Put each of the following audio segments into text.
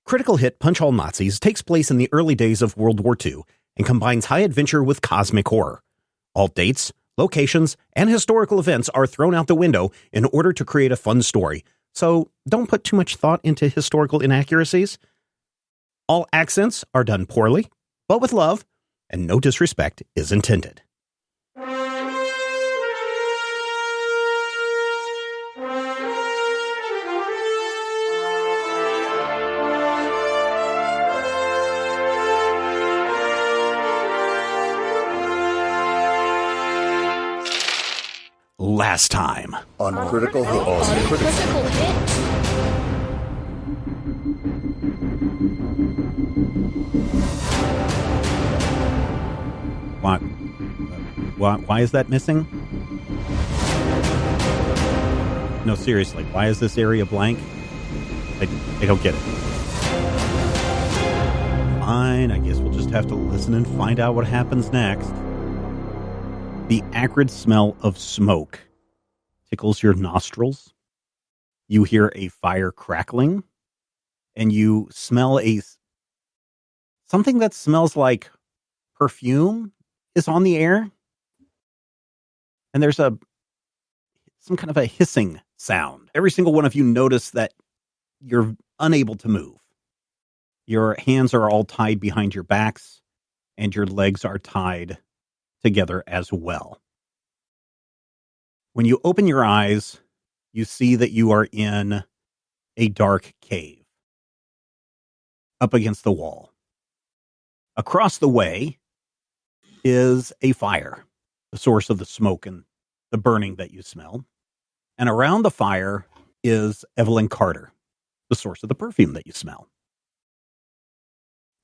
Critical hit Punch All Nazis takes place in the early days of World War II and combines high adventure with cosmic horror. All dates, locations, and historical events are thrown out the window in order to create a fun story, so don't put too much thought into historical inaccuracies. All accents are done poorly, but with love, and no disrespect is intended. Last time on Critical Hit. Critical Hit. Why is that missing? No, seriously, why is this area blank? I don't get it. Fine, I guess we'll just have to listen and find out what happens next. The acrid smell of smoke tickles your nostrils. You hear a fire crackling, and you smell something that smells like perfume is on the air. And there's some kind of a hissing sound. Every single one of you notice that you're unable to move. Your hands are all tied behind your backs, and your legs are tied together as well. When you open your eyes, you see that you are in a dark cave up against the wall. Across the way is a fire, the source of the smoke and the burning that you smell. And around the fire is Evelyn Carter, the source of the perfume that you smell.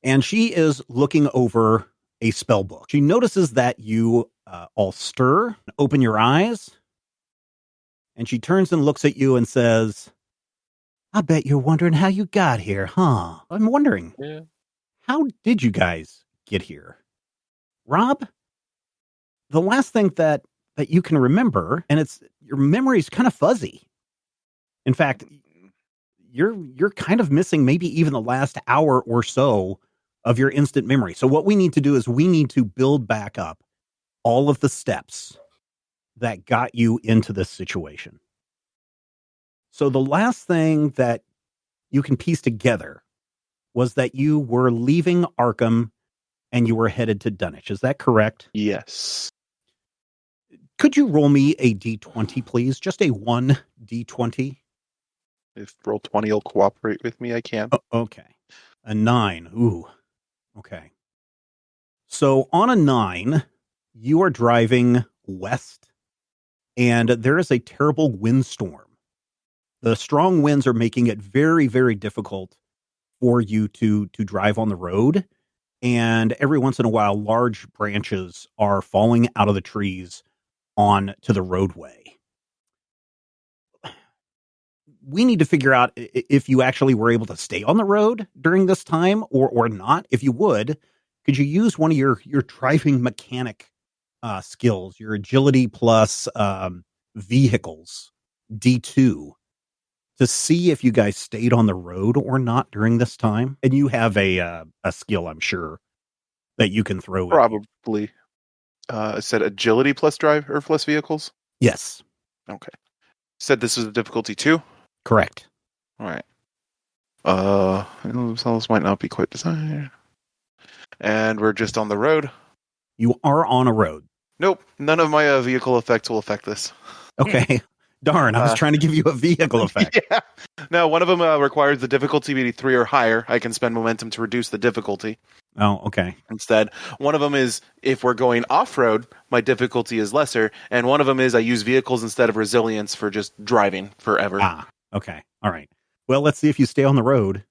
And she is looking over a spell book. She notices that you all stir and open your eyes. And she turns and looks at you and says, I bet you're wondering how you got here, huh? I'm wondering, How did you guys get here? Rob, the last thing that you can remember, and your memory's kind of fuzzy. In fact, you're kind of missing maybe even the last hour or so of your instant memory. So what we need to do is we need to build back up all of the steps that got you into this situation. So the last thing that you can piece together was that you were leaving Arkham and you were headed to Dunwich. Is that correct? Yes. Could you roll me a D20, please? Just a 1 D20. If roll 20 will cooperate with me, I can. Oh, okay. A 9. Ooh. Okay. So on a 9, you are driving west, and there is a terrible windstorm. The strong winds are making it very, very difficult for you to drive on the road. And every once in a while, large branches are falling out of the trees on to the roadway. We need to figure out if you actually were able to stay on the road during this time or not. If you would, could you use one of your driving mechanic skills, your agility plus vehicles, D2, to see if you guys stayed on the road or not during this time? And you have a skill, I'm sure, that you can throw in. Probably. Said agility plus drive or plus vehicles? Yes. Okay. Said this was a difficulty 2? Correct. All right. Themselves might not be quite desired. And we're just on the road. You are on a road. Nope. None of my vehicle effects will affect this. Okay. Darn, I was trying to give you a vehicle effect. Yeah. No, one of them requires the difficulty be 3 or higher. I can spend momentum to reduce the difficulty. Oh, okay. Instead, one of them is if we're going off-road, my difficulty is lesser. And one of them is I use vehicles instead of resilience for just driving forever. Ah, okay. All right. Well, let's see if you stay on the road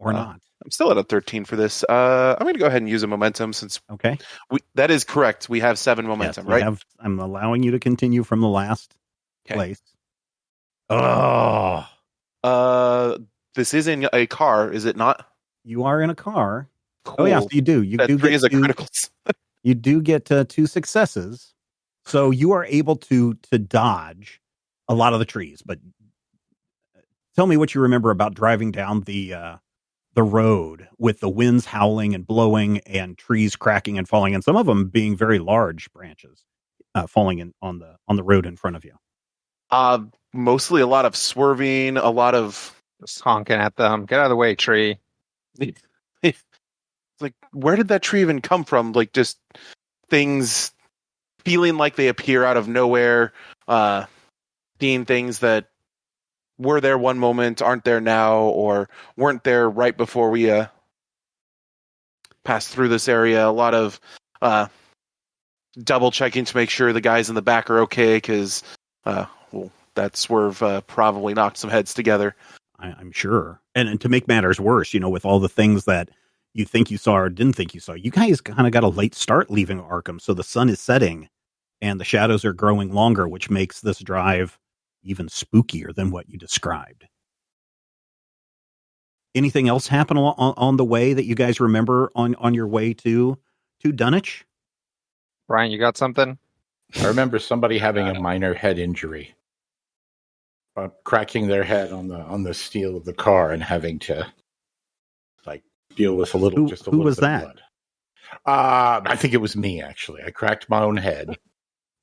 or not. I'm still at a 13 for this. I'm going to go ahead and use a momentum since Okay. That is correct. We have 7 momentum, Yes, right? I'm allowing you to continue from the last place. Oh. This is in a car, is it not? You are in a car. Cool. Oh, yeah, so you do. You that do 3 get is a critical. You do get 2 successes. So you are able to dodge a lot of the trees. But tell me what you remember about driving down the the road with the winds howling and blowing and trees cracking and falling, and some of them being very large branches falling on the road in front of you? Mostly a lot of swerving, a lot of Just honking at them. Get out of the way, tree. it's like, where did that tree even come from? Like, just things feeling like they appear out of nowhere, seeing things that were there one moment, aren't there now, or weren't there right before we passed through this area. A lot of double checking to make sure the guys in the back are okay, because that swerve probably knocked some heads together. I'm sure. And to make matters worse, with all the things that you think you saw or didn't think you saw, you guys kind of got a late start leaving Arkham. So the sun is setting and the shadows are growing longer, which makes this drive even spookier than what you described. Anything else happen on the way that you guys remember on your way to Dunwich? Brian, you got something? I remember somebody having a minor head injury, cracking their head on the steel of the car and having to deal with a little bit was of that? blood. I think it was me, actually. I cracked my own head.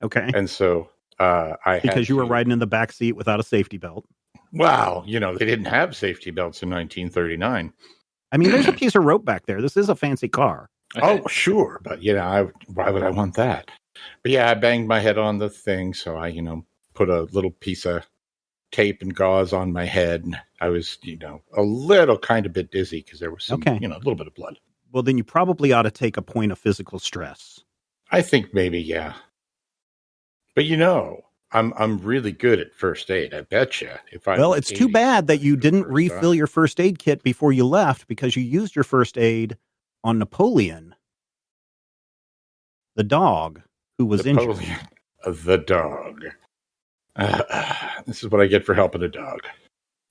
Okay. And so because you were riding in the back seat without a safety belt. Wow, they didn't have safety belts in 1939. I mean, there's a piece of rope back there. This is a fancy car. Oh, sure, but why would I want that? But yeah, I banged my head on the thing, so I put a little piece of tape and gauze on my head, and I was a little kind of bit dizzy because there was some a little bit of blood. Well, then you probably ought to take a point of physical stress. I think maybe, yeah. But I'm really good at first aid. I bet you. Well, it's too bad that you didn't refill your first aid kit before you left, because you used your first aid on Napoleon, the dog who was injured. The dog. This is what I get for helping a dog.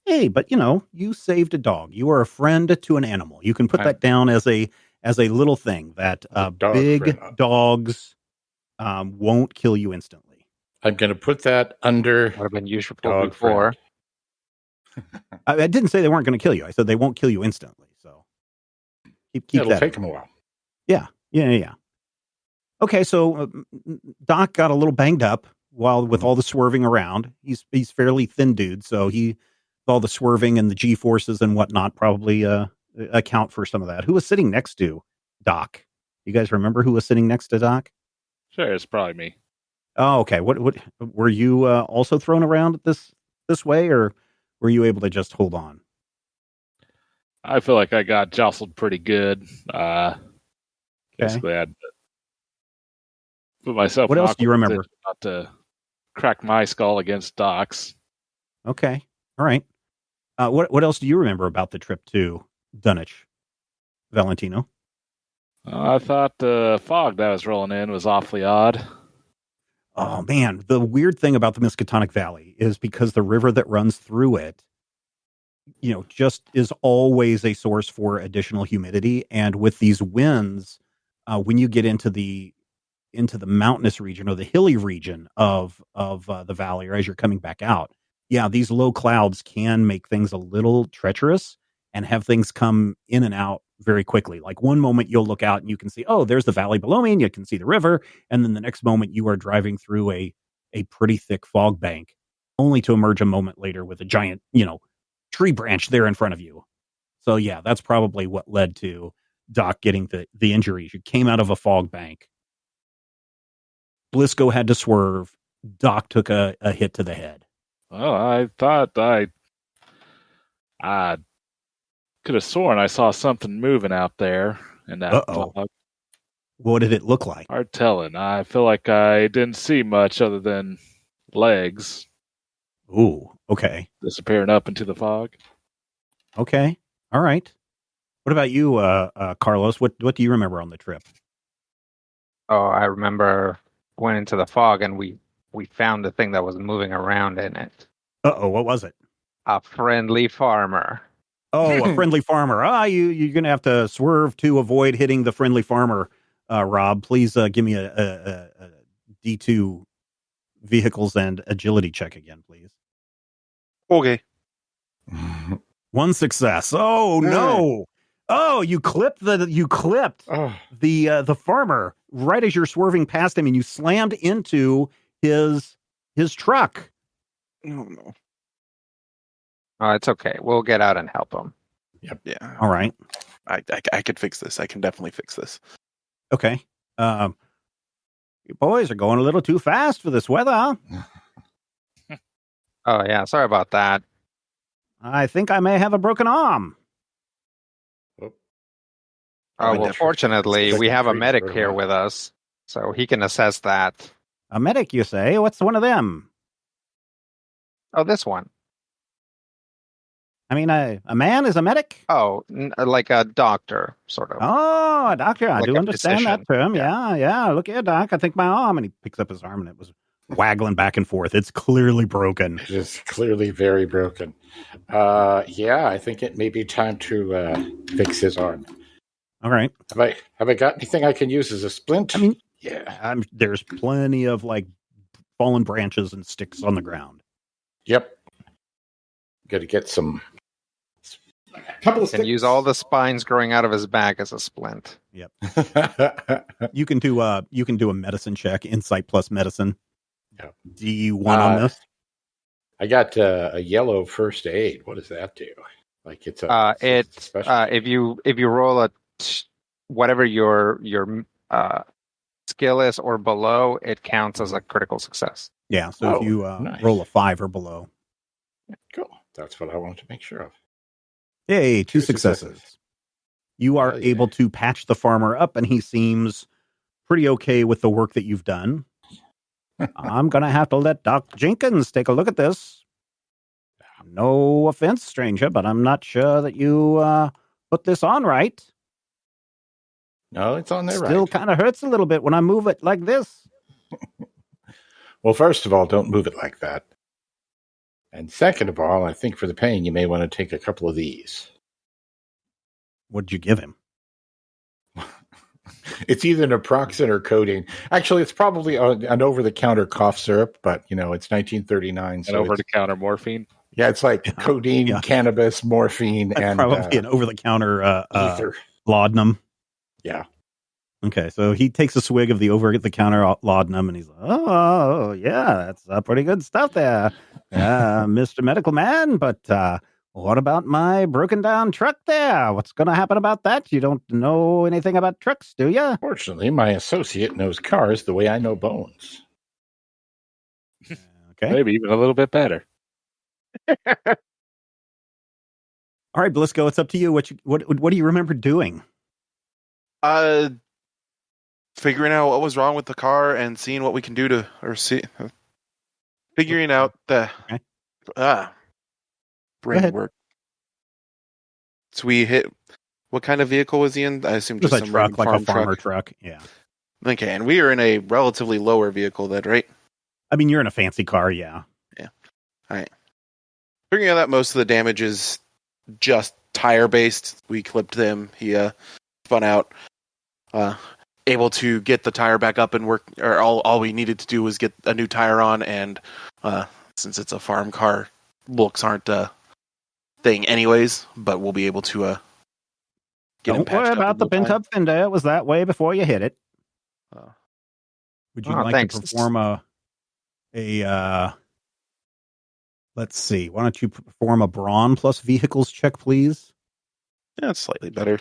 Hey, but you saved a dog. You are a friend to an animal. You can put that down as a little thing that big dogs won't kill you instantly. I'm going to put that under. Would have been used before. I didn't say they weren't going to kill you. I said they won't kill you instantly. So keep It'll that. Take them a while. Yeah. Okay, so Doc got a little banged up with all the swerving around. He's fairly thin dude, so all the swerving and the G forces and whatnot probably account for some of that. Who was sitting next to Doc? You guys remember who was sitting next to Doc? Sure, it's probably me. Oh, okay. What were you also thrown around this way, or were you able to just hold on? I feel like I got jostled pretty good. Basically, I had to put myself. What else do you remember? Not to crack my skull against Doc's. Okay, all right. What else do you remember about the trip to Dunwich, Valentino? I thought the fog that was rolling in was awfully odd. Oh, man. The weird thing about the Miskatonic Valley is because the river that runs through it, just is always a source for additional humidity. And with these winds, when you get into the mountainous region or the hilly region of the valley, or as you're coming back out, these low clouds can make things a little treacherous and have things come in and out very quickly. Like one moment you'll look out and you can see, oh, there's the valley below me, and you can see the river. And then the next moment you are driving through a pretty thick fog bank, only to emerge a moment later with a giant, tree branch there in front of you. So yeah, that's probably what led to Doc getting the injuries. You came out of a fog bank. Blisco had to swerve. Doc took a hit to the head. Well, I thought I could have sworn I saw something moving out there in that fog. What did it look like? Hard telling. I feel like I didn't see much other than legs. Ooh, okay. Disappearing up into the fog. Okay, all right. What about you, Carlos? What do you remember on the trip? Oh, I remember going into the fog and we found the thing that was moving around in it. Uh-oh, what was it? A friendly farmer. Oh, a friendly farmer. You're going to have to swerve to avoid hitting the friendly farmer, Rob. Please give me a D2 vehicles and agility check again, please. Okay. One success. Oh no! Oh, you clipped Oh, the farmer right as you're swerving past him, and you slammed into his truck. Oh no. Oh, it's okay. We'll get out and help him. Yeah. All right. I could fix this. I can definitely fix this. Okay. You boys are going a little too fast for this weather. Oh yeah, sorry about that. I think I may have a broken arm. Oh Probably well, different. fortunately, It's we have a pretty medic sort of here up. with us, so he can assess that. A medic, you say? What's one of them? Oh, this one. I mean, a man is a medic? Oh, like a doctor, sort of. Oh, a doctor. I Like do a understand that physician. term. Yeah. Look here, doc. I think my arm. And he picks up his arm, and it was waggling back and forth. It's clearly broken. it is clearly very broken. Yeah, I think it may be time to fix his arm. All right. Have I got anything I can use as a splint? I mean, yeah. there's plenty of like fallen branches and sticks on the ground. Yep. Got to get some. A couple of Can use all the spines growing out of his back as a splint. You can do a medicine check, insight plus medicine. Yeah. D1 on this. I got a yellow first aid. What does that do? Like it's a It's special. if you roll whatever your skill is or below, it counts as a critical success. Yeah. So if you nice. roll a 5 or below. Cool. That's what I wanted to make sure of. Yay, two Two successes. successes. You are Hell yeah. able to patch the farmer up, and he seems pretty okay with the work that you've done. I'm going to have to let Doc Jenkins take a look at this. No offense, stranger, but I'm not sure that you put this on right. No, it's on there Still right. kind of hurts a little bit when I move it like this. Well, first of all, don't move it like that. And second of all, I think for the pain, you may want to take a couple of these. What'd you give him? It's either naproxen or codeine. Actually, it's probably an over-the-counter cough syrup, but, it's 1939. And So over-the-counter morphine. yeah, it's like codeine, yeah. cannabis, morphine, That's and probably an over-the-counter ether. laudanum. Yeah. Okay, so he takes a swig of the over-the-counter laudanum, and he's like, oh, yeah, that's pretty good stuff there, Mr. Medical Man, but what about my broken-down truck there? What's going to happen about that? You don't know anything about trucks, do you? Fortunately, my associate knows cars the way I know bones. Okay. Maybe even a little bit better. All right, Blisco, it's up to you. What do you remember doing? Figuring out what was wrong with the car and seeing what we can do to, figuring out the brain ahead. work. So we hit. What kind of vehicle was he in? I assume Just just a some truck, like a farm farmer truck. Yeah. Okay, and we are in a relatively lower vehicle, then, right? I mean, you're in a fancy car, yeah. Figuring out that most of the damage is just tire based. We clipped them. He spun out. Able to get the tire back up and work. Or all we needed to do was get a new tire on, and since it's a farm car, looks aren't a thing anyways. But we'll be able to get him Don't patched worry up about in the no time. pent-up fender. It was that way before you hit it. Would you like thanks. to perform a let's see. Why don't you perform a brawn plus vehicles check, please? Yeah, it's slightly better.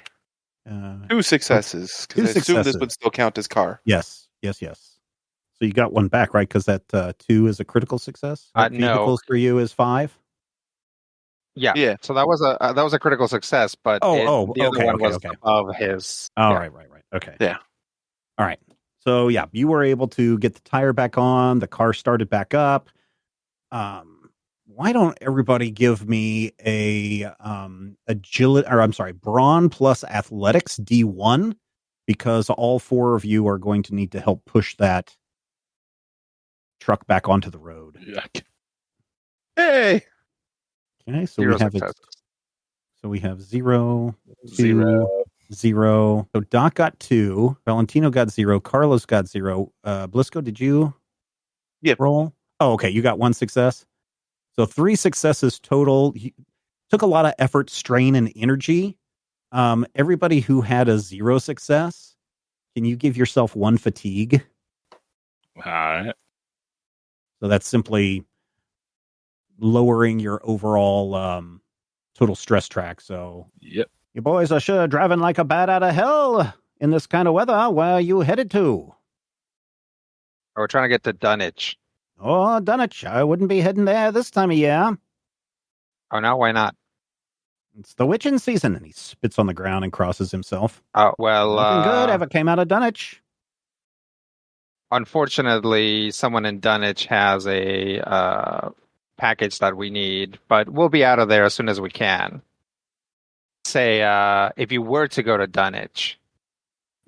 2 2 successes, Two because I assume this successes. would still count as car. Yes. So you got one back, right? Because that 2 is a critical success. No. Vehicles for you is 5. Yeah. So that was a critical success, but the other one was above his. Oh, yeah. right. Okay. Yeah. All right. So yeah, you were able to get the tire back on. The car started back up. Why don't everybody give me a brawn plus athletics D1, because all 4 of you are going to need to help push that truck back onto the road. Yuck. Hey, Okay, so 0 we have successes. So we have 0, 2, 0. 0. So Doc got 2. Valentino got 0. Carlos got 0. Blisco, did you Yep. roll? Oh, okay. You got 1 success. So 3 successes total. took a lot of effort, strain, and energy. Everybody who had a 0 success, can you give yourself 1 fatigue? All right. So that's simply lowering your overall total stress track. So Yep. you boys are sure driving like a bat out of hell in this kind of weather. Where are you headed to? We're trying to get to Dunwich. Oh, Dunwich. I wouldn't be heading there this time of year. Oh, no, why not? It's the witching season. And he spits on the ground and crosses himself. Oh, well, Nothing good ever came out of Dunwich. unfortunately, someone in Dunwich has a package that we need, but we'll be out of there as soon as we can. Say, if you were to go to Dunwich,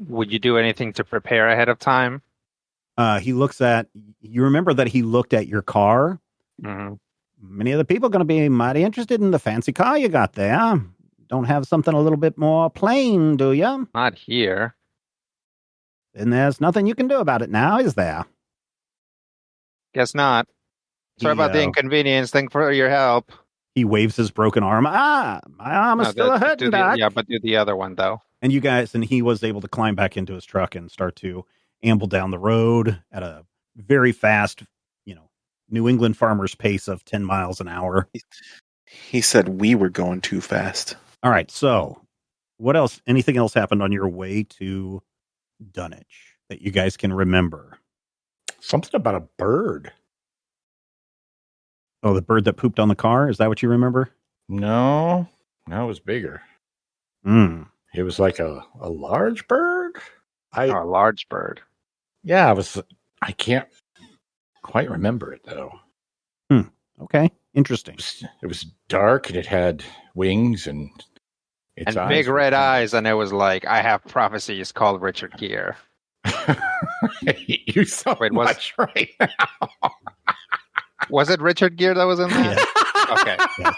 would you do anything to prepare ahead of time? He looks at, you remember that he looked at your car. Mm-hmm. Many of the people are going to be mighty interested in the fancy car you got there. Don't have something a little bit more plain, do you? Not here. Then there's nothing you can do about it now, is there? Guess not. Sorry about the inconvenience. Thank for your help. He waves his broken arm. My arm is still hurting, Doc. Yeah, but do the other one, though. And you guys, and he was able to climb back into his truck and start to amble down the road at a very fast, New England farmer's pace of 10 miles an hour. He said we were going too fast. All right. So what else? Anything else happened on your way to Dunwich that you guys can remember? Something about a bird. Oh, the bird that pooped on the car? Is that what you remember? No, it was bigger. It was like a large bird. A large bird. Yeah, I can't quite remember it, though. Okay, interesting. It was dark, and it had wings, and its and eyes big were red kind eyes, and it was like, I have prophecies called Richard Gere. I hate you so Wait, much right now. Was it Richard Gere that was in that? Yeah. Okay. Yeah.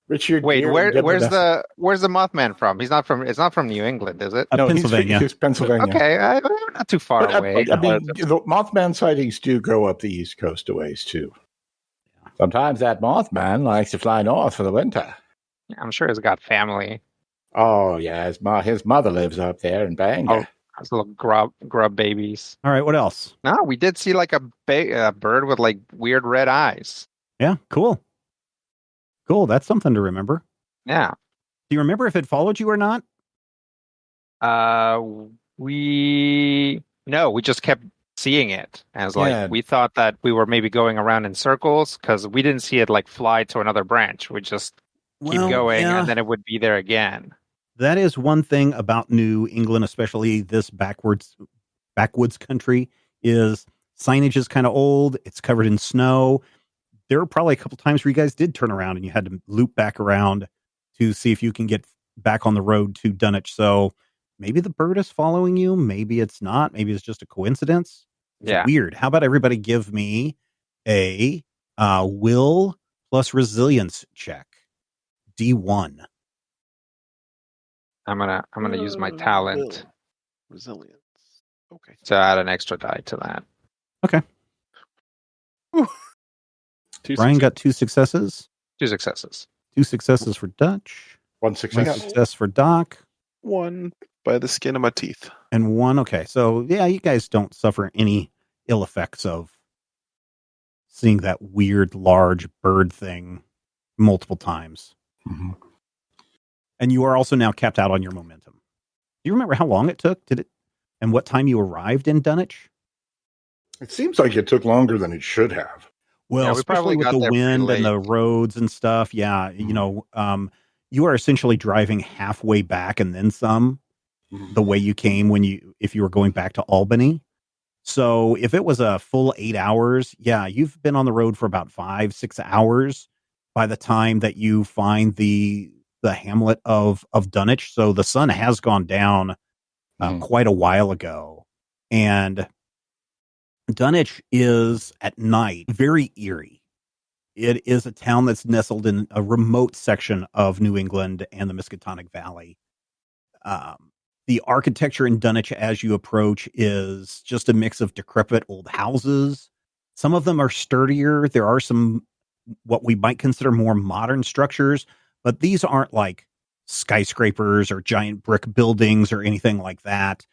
Richard. Wait, Gere, where's the Mothman from? It's not from New England, is it? No, Pennsylvania. He's Pennsylvania. Okay, not too far away. I mean, the Mothman sightings do go up the East Coast a ways too. Sometimes that Mothman likes to fly north for the winter. I'm sure he's got family. Oh yeah, his mother lives up there in Bangor. Oh, those little grub babies. All right, what else? No, we did see like a bird with like weird red eyes. Yeah, cool. Cool, that's something to remember. Yeah. Do you remember if it followed you or not? We just kept seeing it as like we thought that we were maybe going around in circles because we didn't see it like fly to another branch. We just keep going and then it would be there again. That is one thing about New England, especially this backwoods country, is signage is kind of old. It's covered in snow. There were probably a couple times where you guys did turn around and you had to loop back around to see if you can get back on the road to Dunwich. So maybe the bird is following you. Maybe it's not. Maybe it's just a coincidence. It's weird. How about everybody give me a will plus resilience check. D1. I'm gonna use my talent. Resilience. Okay. To add an extra die to that. Okay. Brian got 2 successes. 2 successes. 2 successes for Dutch. 1 success. 1 success for Doc. 1 by the skin of my teeth. And 1. Okay. So yeah, you guys don't suffer any ill effects of seeing that weird large bird thing multiple times. Mm-hmm. And you are also now capped out on your momentum. Do you remember how long it took? And what time you arrived in Dunwich? It seems like it took longer than it should have. Well, we especially with the wind and the roads and stuff. Yeah. Mm-hmm. You are essentially driving halfway back and then some the way you came if you were going back to Albany. So if it was a full 8 hours, yeah, you've been on the road for about 5-6 hours by the time that you find the hamlet of Dunwich. So the sun has gone down quite a while ago. And Dunwich is at night very eerie. It is a town that's nestled in a remote section of New England and the Miskatonic Valley. The architecture in Dunwich as you approach is just a mix of decrepit old houses. Some of them are sturdier. There are some what we might consider more modern structures, but these aren't like skyscrapers or giant brick buildings or anything like that.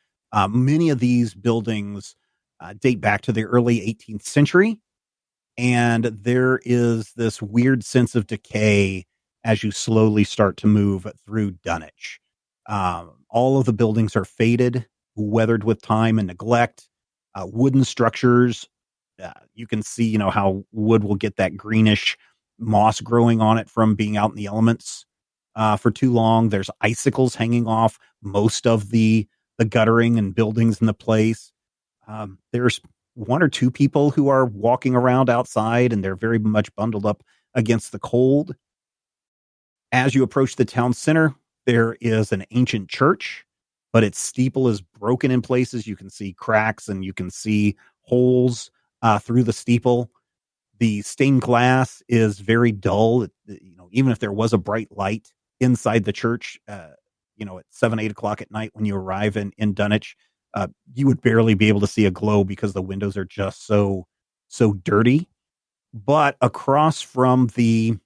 Many of these buildings date back to the early 18th century, and there is this weird sense of decay as you slowly start to move through Dunwich. All of the buildings are faded, weathered with time and neglect. Wooden structures, you can see, how wood will get that greenish moss growing on it from being out in the elements for too long. There's icicles hanging off most of the guttering and buildings in the place. There's one or two people who are walking around outside, and they're very much bundled up against the cold. As you approach the town center, there is an ancient church, but its steeple is broken in places. You can see cracks and you can see holes through the steeple. The stained glass is very dull. Even if there was a bright light inside the church, at 7, 8 o'clock at night when you arrive in Dunwich, you would barely be able to see a glow because the windows are just so dirty. But across from the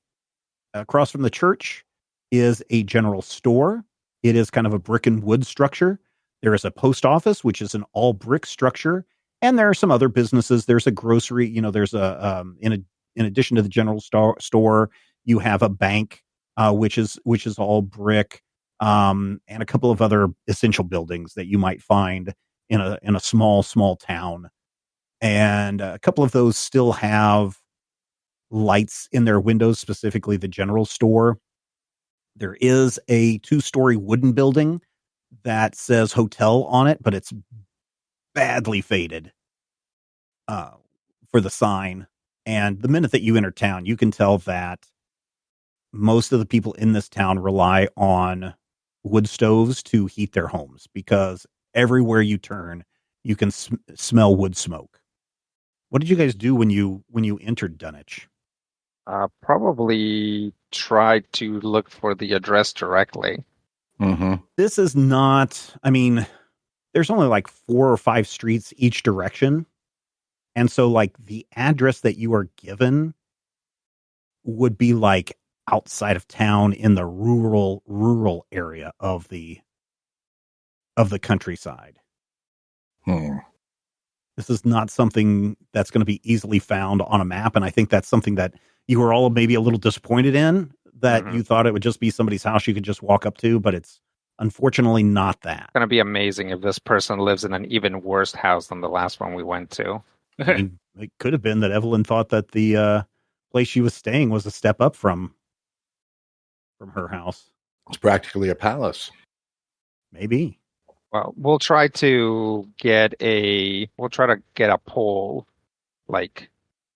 church is a general store. It is kind of a brick and wood structure. There is a post office, which is an all brick structure, and there are some other businesses. There's a grocery. There's in addition to the general store, you have a bank, which is all brick, and a couple of other essential buildings that you might find in a small town. And a couple of those still have lights in their windows, specifically the general store. There is a 2-story wooden building that says hotel on it, but it's badly faded for the sign. And the minute that you enter town, you can tell that most of the people in this town rely on wood stoves to heat their homes, because everywhere you turn, you can smell wood smoke. What did you guys do when you entered Dunwich? Probably try to look for the address directly. Mm-hmm. This is not, there's only like 4 or 5 streets each direction. And so like the address that you are given would be like outside of town in the rural area of the countryside. This is not something that's going to be easily found on a map. And I think that's something that you were all maybe a little disappointed in, that you thought it would just be somebody's house you could just walk up to, but it's unfortunately not that. It's going to be amazing if this person lives in an even worse house than the last one we went to. It could have been that Evelyn thought that the place she was staying was a step up from her house. It's practically a palace. Maybe. Well, we'll try to get a poll, like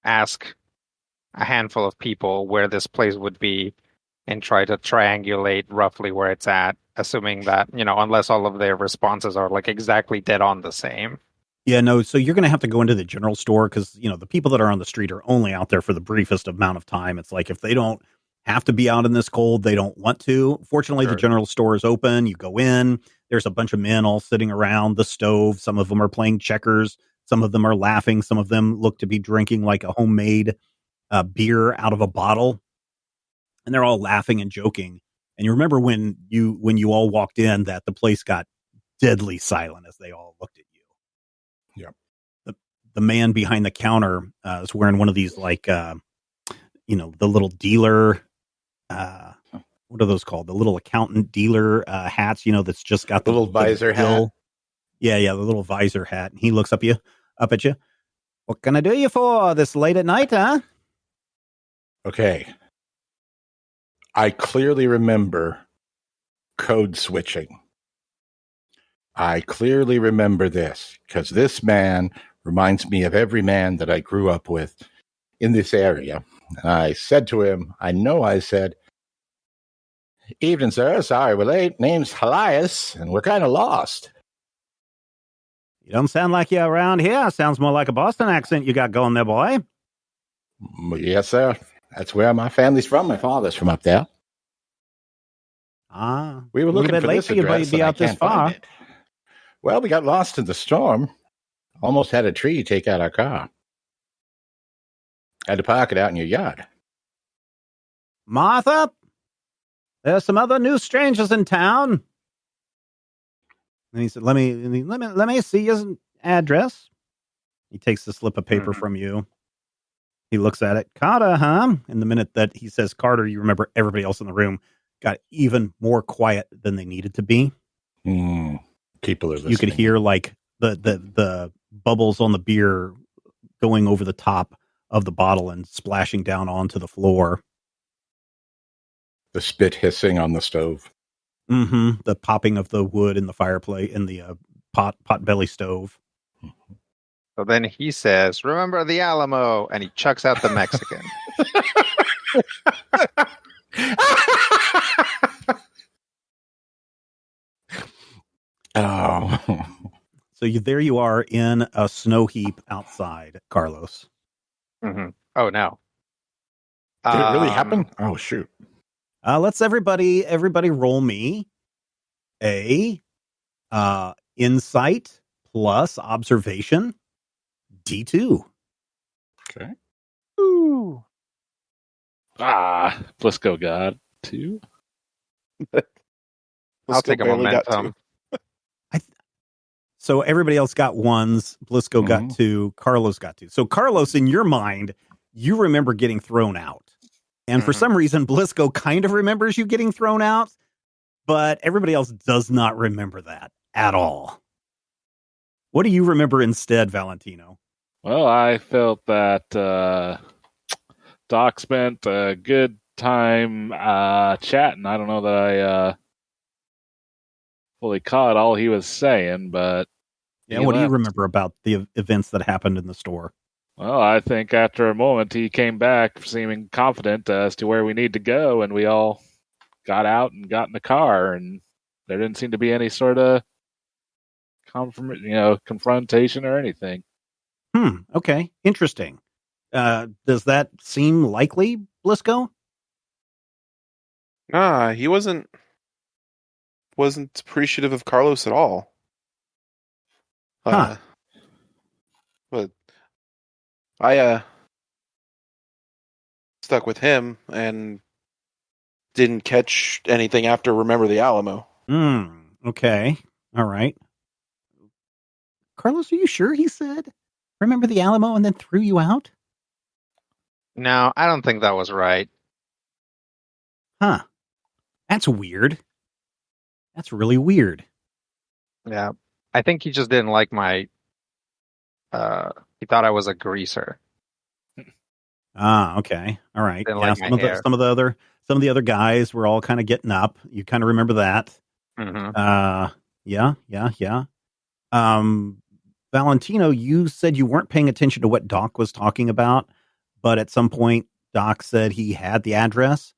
ask a handful of people where this place would be and try to triangulate roughly where it's at, assuming that, unless all of their responses are like exactly dead on the same. Yeah, no, so you're going to have to go into the general store because, the people that are on the street are only out there for the briefest amount of time. It's like if they don't have to be out in this cold, they don't want to. Fortunately, Sure. The general store is open. You go in, there's a bunch of men all sitting around the stove. Some of them are playing checkers. Some of them are laughing. Some of them look to be drinking like a homemade beer out of a bottle. And they're all laughing and joking. And you remember when you all walked in that the place got deadly silent as they all looked at you. Yep. The man behind the counter is wearing one of these like, the little dealer, what are those called? The little accountant dealer hats, that's just got The little visor hat. Yeah, the little visor hat. And he looks up at you. What can I do you for this late at night, huh? Okay. I clearly remember code switching. I clearly remember this because this man reminds me of every man that I grew up with in this area. And I said to him, I said, "Evening, sir. Sorry we're late. Name's Elias, and we're kind of lost." You don't sound like you're around here. Sounds more like a Boston accent you got going there, boy. Yes, sir. That's where my family's from. My father's from up there. We were looking a bit for late this for you to address, be and I out this can't find far. it. Well, we got lost in the storm. Almost had a tree take out our car. Had to park it out in your yard. Martha, there's some other new strangers in town. And he said, let me see your address. He takes the slip of paper from you. He looks at it. Carter, huh? And the minute that he says Carter, you remember everybody else in the room got even more quiet than they needed to be. People are listening. You could hear like the bubbles on the beer going over the top of the bottle and splashing down onto the floor. The spit hissing on the stove. Mm-hmm. The popping of the wood in the fireplace, in the potbelly stove. So then he says, "Remember the Alamo," and he chucks out the Mexican. Oh. So there you are in a snow heap outside, Carlos. Mm-hmm. Oh no! Did it really happen? Oh shoot! Let's everybody roll me a insight plus observation D2. Okay. Ooh. Blisco got 2. I'll take a momentum. So everybody else got 1s. Blisco got 2. Carlos got 2. So Carlos, in your mind, you remember getting thrown out. And for some reason, Blisco kind of remembers you getting thrown out, but everybody else does not remember that at all. What do you remember instead, Valentino? Well, I felt that Doc spent a good time chatting. I don't know that I fully caught all he was saying, but yeah. What do you remember about the events that happened in the store? Well, I think after a moment he came back seeming confident as to where we need to go, and we all got out and got in the car, and there didn't seem to be any sort of confrontation or anything. Okay. Interesting. Does that seem likely, Blisco? Nah, he wasn't appreciative of Carlos at all. But I stuck with him and didn't catch anything after Remember the Alamo. Okay. All right. Carlos, are you sure he said Remember the Alamo and then threw you out? No, I don't think that was right. Huh. That's weird. That's really weird. Yeah. I think he just didn't like my he thought I was a greaser. Okay. All right. Didn't Yeah, like my hair. some of the other guys were all kind of getting up. You kind of remember that. Mm-hmm. Yeah. Valentino, you said you weren't paying attention to what Doc was talking about, but at some point Doc said he had the address.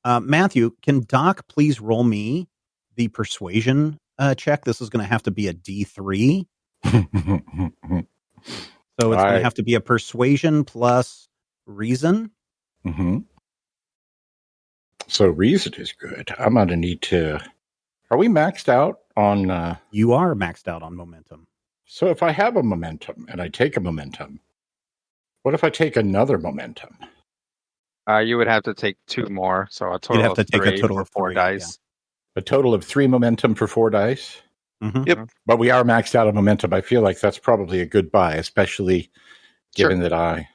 Matthew, can Doc please roll me the persuasion check? This is going to have to be a D3. So it's going to have to be a persuasion plus reason. Mm-hmm. So reason is good. I'm going to need to... Are we maxed out on... You are maxed out on momentum. So if I have a momentum and I take a momentum, what if I take another momentum? You would have to take 2 more, so a total You'd have of to take 3 a total for of 4 3, dice. A total of 3 momentum for 4 dice? Mm-hmm. Yep. But we are maxed out on momentum. I feel like that's probably a good buy, especially given that I,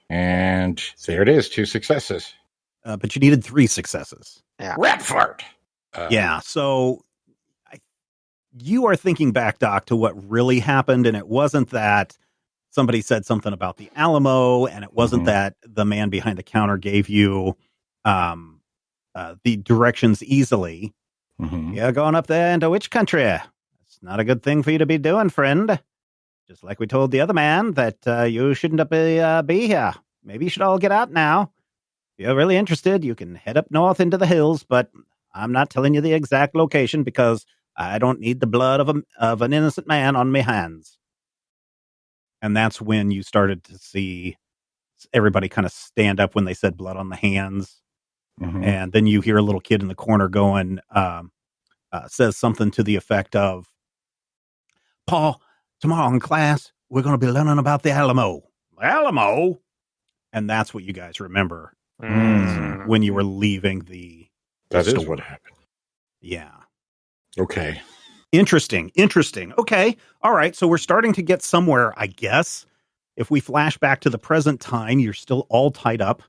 and there it is, 2 successes. But you needed 3 successes. Yeah. Rat fart! Yeah, so you are thinking back, Doc, to what really happened, and it wasn't that somebody said something about the Alamo, and it wasn't that the man behind the counter gave you the directions easily. You're going up there into which country? It's not a good thing for you to be doing, friend. Just like we told the other man that you shouldn't be here. Maybe you should all get out now. If you're really interested, you can head up north into the hills, but I'm not telling you the exact location because I don't need the blood of an innocent man on my hands. And that's when you started to see everybody kind of stand up when they said blood on the hands. And then you hear a little kid in the corner going, says something to the effect of, Paul, tomorrow in class, we're going to be learning about the Alamo. The Alamo? And that's what you guys remember when you were leaving the That is store. what happened. Yeah. Okay. Interesting. Okay. All right. So we're starting to get somewhere, I guess. If we flash back to the present time, you're still all tied up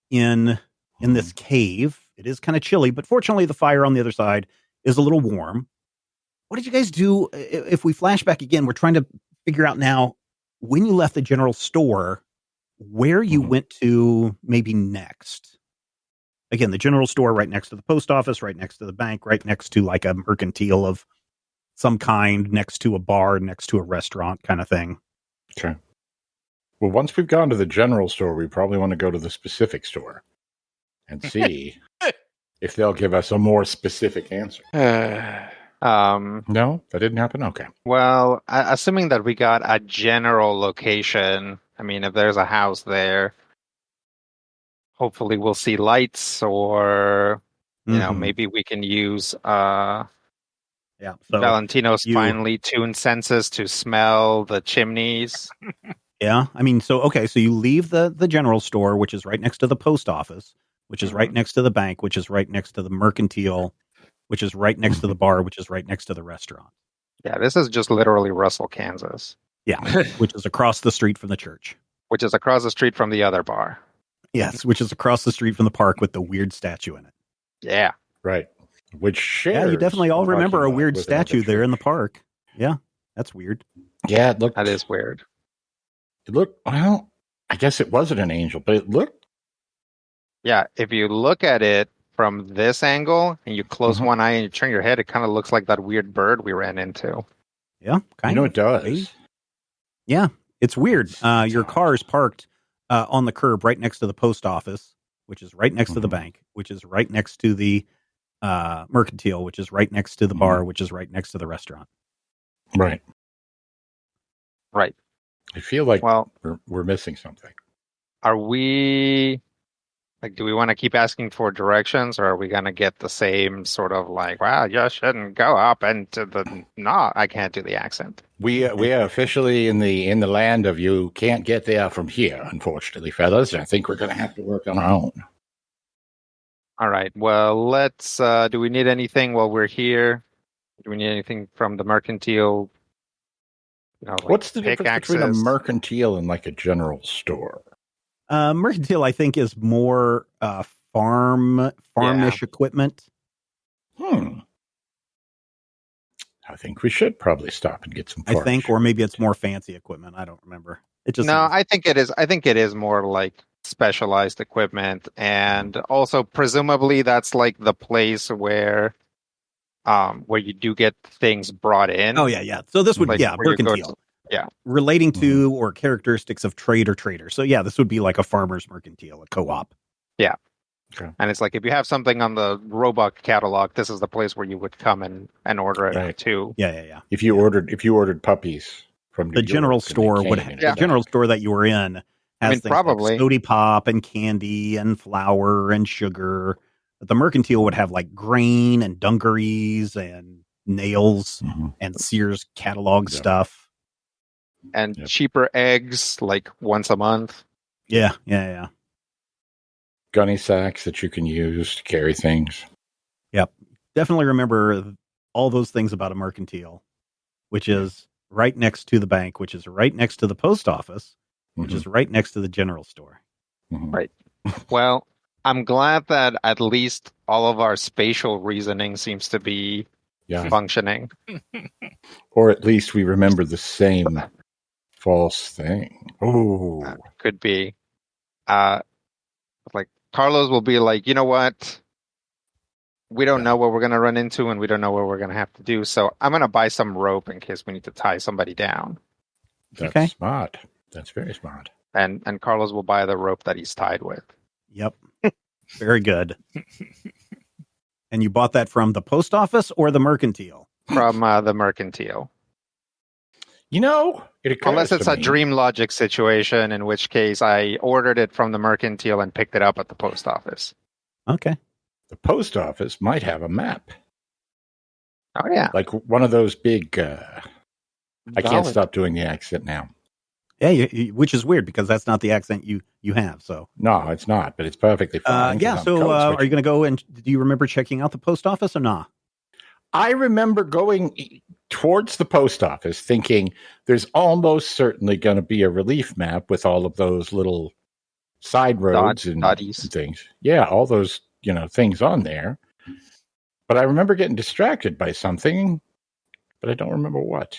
in this cave. It is kind of chilly, but fortunately the fire on the other side is a little warm. What did you guys do? If we flash back again, we're trying to figure out now when you left the general store, where you went to maybe next. Again, the general store right next to the post office, right next to the bank, right next to like a mercantile of some kind, next to a bar, next to a restaurant kind of thing. Okay. Well, once we've gone to the general store, we probably want to go to the specific store and see if they'll give us a more specific answer. No, that didn't happen? Okay. Well, assuming that we got a general location, I mean, if there's a house there, hopefully we'll see lights, or you know, maybe we can use So Valentino's finely tuned senses to smell the chimneys. Yeah, I mean, so you leave the general store, which is right next to the post office, which is right next to the bank, which is right next to the mercantile, which is right next to the bar, which is right next to the restaurant. Yeah, this is just literally Russell, Kansas. Yeah, which is across the street from the church. Which is across the street from the other bar. Yes, which is across the street from the park with the weird statue in it. Yeah. Right. Which shares. Yeah, you definitely all remember a weird with statue another there in the church. park. Yeah, that's weird. Yeah, it looked. That is weird. It looked. Well, I guess it wasn't an angel, but it looked. Yeah, if you look at it from this angle and you close one eye and you turn your head, it kind of looks like that weird bird we ran into. Yeah, kind of. It does. Maybe. Yeah, it's weird. Your car is parked on the curb right next to the post office, which is right next to the bank, which is right next to the mercantile, which is right next to the bar, which is right next to the restaurant. Right. Right. I feel like Well, we're missing something. are we like, do we want to keep asking for directions, or are we going to get the same sort of like, wow, you shouldn't go up into the, no, I can't do the accent. We are officially in the land of you can't get there from here, unfortunately, fellas. I think we're going to have to work on our own. All right. Well, let's, do we need anything while we're here? Do we need anything from the mercantile? You know, like What's the difference between a pickaxes? mercantile and like a general store? Mercantile, I think, is more farmish equipment. I think we should probably stop and get some I parts. think, or maybe it's more fancy equipment. I don't remember. It just No, I think it is. I think it is more like specialized equipment, and also presumably that's like the place where you do get things brought in. Oh yeah. So this would Like, where you go mercantile. yeah. Relating to or characteristics of trade or trader. So yeah, this would be like a farmer's mercantile, a co-op. Yeah. Okay. And it's like if you have something on the Roebuck catalog, this is the place where you would come and order it Right. too. Yeah. If you ordered puppies from New The York, general and they store would came have, in the general store that you were in has things probably. like Sody Pop and candy and flour and sugar. But the mercantile would have like grain and dungarees and nails and Sears catalog stuff. And cheaper eggs like once a month. Yeah. gunny sacks that you can use to carry things. Yep. Definitely remember all those things about a mercantile, which is right next to the bank, which is right next to the post office, which is right next to the general store. Right. Well, I'm glad that at least all of our spatial reasoning seems to be functioning. Or at least we remember the same false thing. Oh. Could be. Like Carlos will be like, you know what? We don't know what we're going to run into, and we don't know what we're going to have to do. So I'm going to buy some rope in case we need to tie somebody down. That's smart. That's very smart. And Carlos will buy the rope that he's tied with. Yep. Very good. And you bought that from the post office or the mercantile? From the mercantile. You know, unless it's a Dream Logic situation, in which case I ordered it from the mercantile and picked it up at the post office. Okay. The post office might have a map. Oh, yeah. Like one of those big... I can't stop doing the accent now. Yeah, which is weird because that's not the accent you have. So No, it's not, but it's perfectly fine. 'cause yeah. I'm So code are you switching. going to go and do you remember checking out the post office or not? I remember going towards the post office thinking there's almost certainly going to be a relief map with all of those little side roads and Dotties. things. Yeah, all those, things on there. But I remember getting distracted by something, but I don't remember what.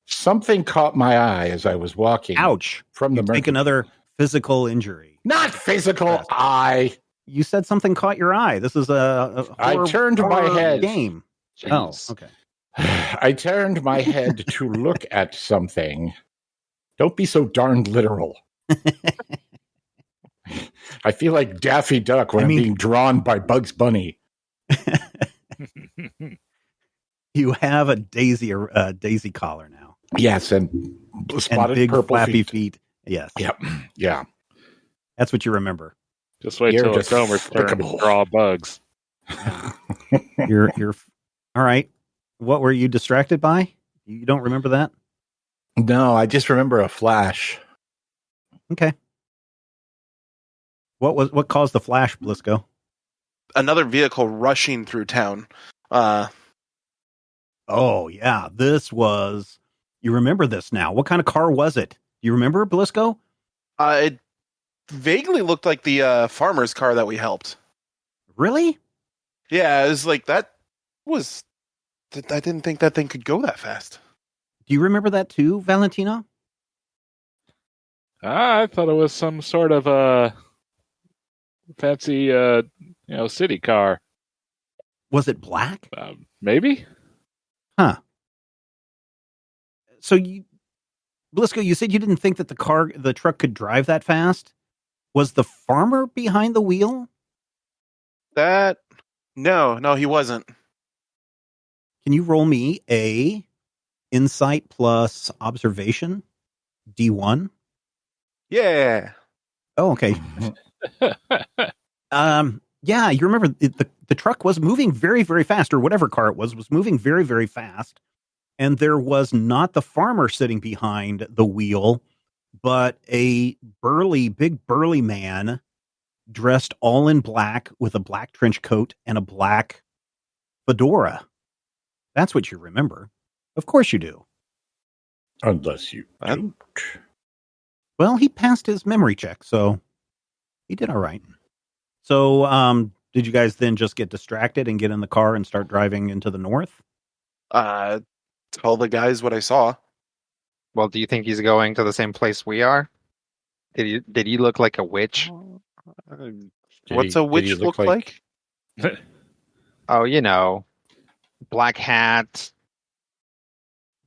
Something caught my eye as I was walking. Ouch! From the You take mercantile. another physical injury. Not physical Yes. eye. You said something caught your eye. This is a I horror, turned my horror head. game. Jeez. Oh, okay. I turned my head to look at something. Don't be so darned literal. I feel like Daffy Duck when I'm being drawn by Bugs Bunny. You have a daisy collar now. Yes, and spotted And big purple flappy feet. feet. Yes. Yep. Yeah. That's what you remember. Just wait You're till it's Homer's turn to despicable. draw bugs. You're all right. What were you distracted by? You don't remember that? No, I just remember a flash. Okay. What caused the flash, Blisco? Another vehicle rushing through town. Oh yeah, you remember this now. What kind of car was it? Do you remember, Blisco? It vaguely looked like the farmer's car that we helped. Really? Yeah, it was like that was. I didn't think that thing could go that fast. Do you remember that too, Valentino? I thought it was some sort of fancy, city car. Was it black? Maybe. Huh. So Blisco, you said you didn't think that the truck could drive that fast? Was the farmer behind the wheel? No, he wasn't. Can you roll me a insight plus observation D1? Yeah. Oh, okay. Yeah, you remember the truck was moving very, very fast, or whatever car it was moving very, very fast. And there was not the farmer sitting behind the wheel, but a big burly man dressed all in black with a black trench coat and a black fedora. That's what you remember. Of course you do. Unless you don't. Well, he passed his memory check, so he did all right. So, did you guys then just get distracted and get in the car and start driving into the north? Tell the guys what I saw. Well, do you think he's going to the same place we are? Did he look like a witch? What's a witch look like? Oh, black hat,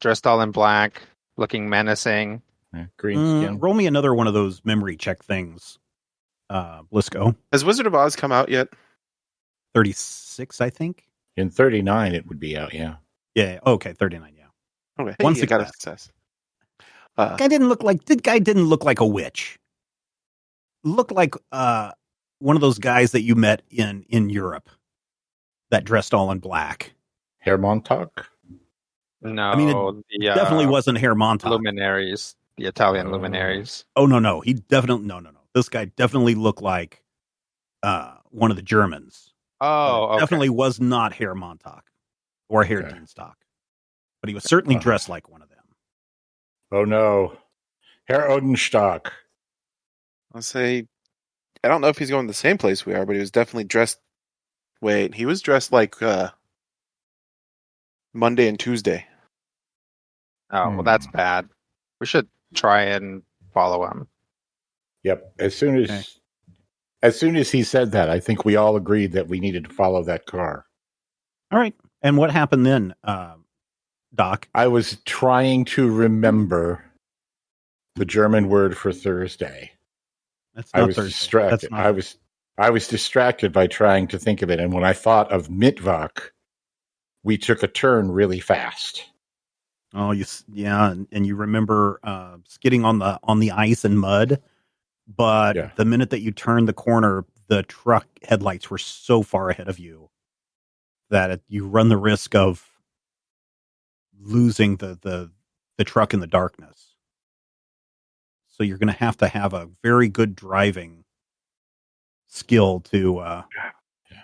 dressed all in black, looking menacing. Green skin. Roll me another one of those memory check things, Blisco. Has Wizard of Oz come out yet? 36, I think. In 39, it would be out, yeah. Yeah. Okay. 39. Yeah. Okay. One Hey, you got a success. success. Guy didn't look like a witch. Looked like one of those guys that you met in Europe that dressed all in black. Hair Montauk? No, I mean, it definitely wasn't Hair Montauk. Luminaries, the Italian luminaries. Oh no. He definitely no. This guy definitely looked like one of the Germans. Oh, okay. Definitely was not Hair Montauk or Hair Dienstock, but he was certainly dressed like one of them. Oh no, Herr Odenstock. I'll say, I don't know if he's going to the same place we are, but he was definitely dressed. Wait, he was dressed like Monday and Tuesday. Oh, well, that's bad. We should try and follow him. Yep. As soon as he said that, I think we all agreed that we needed to follow that car. All right. And what happened then, Doc? I was trying to remember the German word for Thursday. That's not I was Thursday. distracted. I was distracted by trying to think of it, and when I thought of Mittwoch, we took a turn really fast. Oh, and you remember skidding on the ice and mud, but the minute that you turned the corner, the truck headlights were so far ahead of you that you run the risk of losing the the truck in the darkness. So you're going to have a very good driving skill to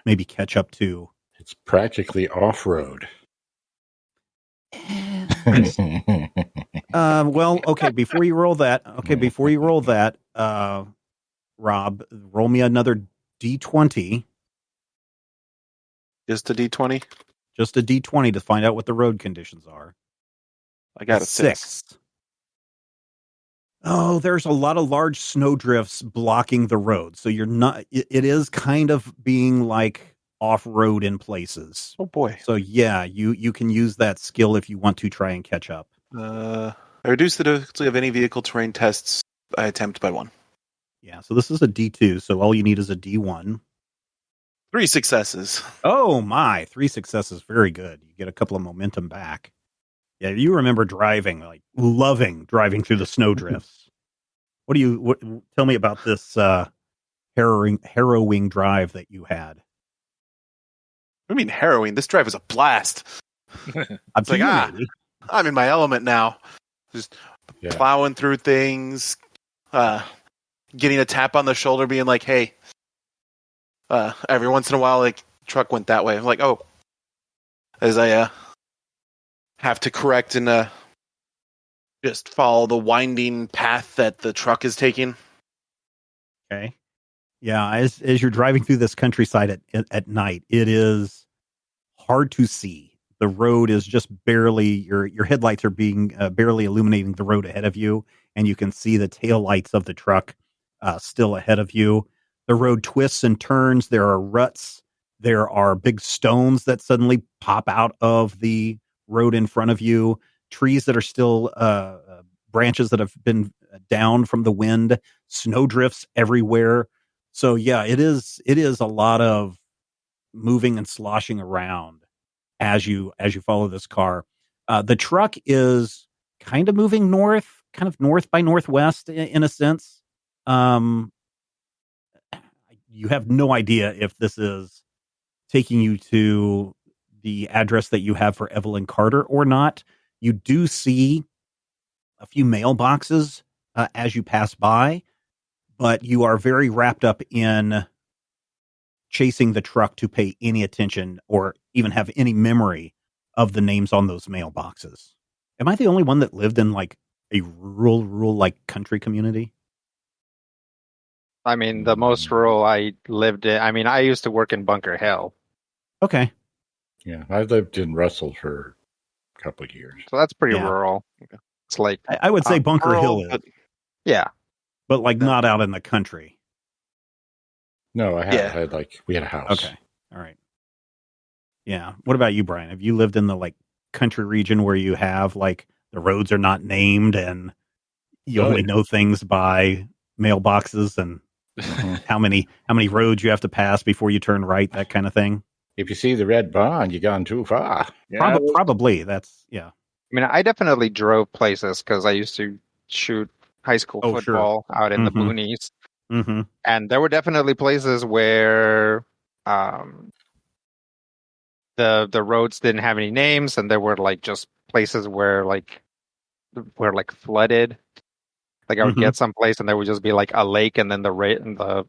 maybe catch up to. It's practically off-road. Well, okay. Before you roll that, Rob, roll me another D20. Just a D20. Just a D20 to find out what the road conditions are. I got a 6. Oh, there's a lot of large snowdrifts blocking the road. So you're not, it is kind of being like off-road in places. Oh boy. So yeah, you can use that skill if you want to try and catch up. I reduce the difficulty of any vehicle terrain tests I attempt by 1. Yeah, so this is a D2, so all you need is a D1. 3 successes. Oh my, 3 successes, very good. You get a couple of momentum back. Yeah, you remember driving, like loving driving through the snowdrifts. Tell me about this harrowing drive that you had. I mean harrowing. This drive was a blast. It's like, I'm in my element now. Just plowing through things, getting a tap on the shoulder, being like, hey, every once in a while, like, truck went that way. I'm like, oh, as I have to correct and just follow the winding path that the truck is taking. Okay. Yeah, as you're driving through this countryside at night, it is hard to see. The road is just barely, your headlights are being barely illuminating the road ahead of you, and you can see the taillights of the truck still ahead of you. The road twists and turns. There are ruts. There are big stones that suddenly pop out of the road in front of you. Trees that are still branches that have been down from the wind. Snowdrifts everywhere. So yeah, it is a lot of moving and sloshing around as you follow this car. The truck is kind of moving north by northwest in a sense. You have no idea if this is taking you to the address that you have for Evelyn Carter or not. You do see a few mailboxes as you pass by, but you are very wrapped up in chasing the truck to pay any attention or even have any memory of the names on those mailboxes. Am I the only one that lived in like a rural like country community? I mean, the most rural I lived in, I mean, I used to work in Bunker Hill. Okay. Yeah, I lived in Russell for a couple of years. So that's pretty rural. It's like, I would say Bunker Hill is. Yeah. But like not out in the country. No, I had we had a house. Okay. All right. Yeah. What about you, Brian? Have you lived in the like country region where you have like the roads are not named and you only know things by mailboxes and how many roads you have to pass before you turn right, that kind of thing? If you see the red barn, you've gone too far. Yeah, probably. That's, yeah. I mean, I definitely drove places because I used to shoot high school football out in the boonies. Mm-hmm. And there were definitely places where the roads didn't have any names, and there were like just places where flooded. Like I would get someplace and there would just be like a lake, and then the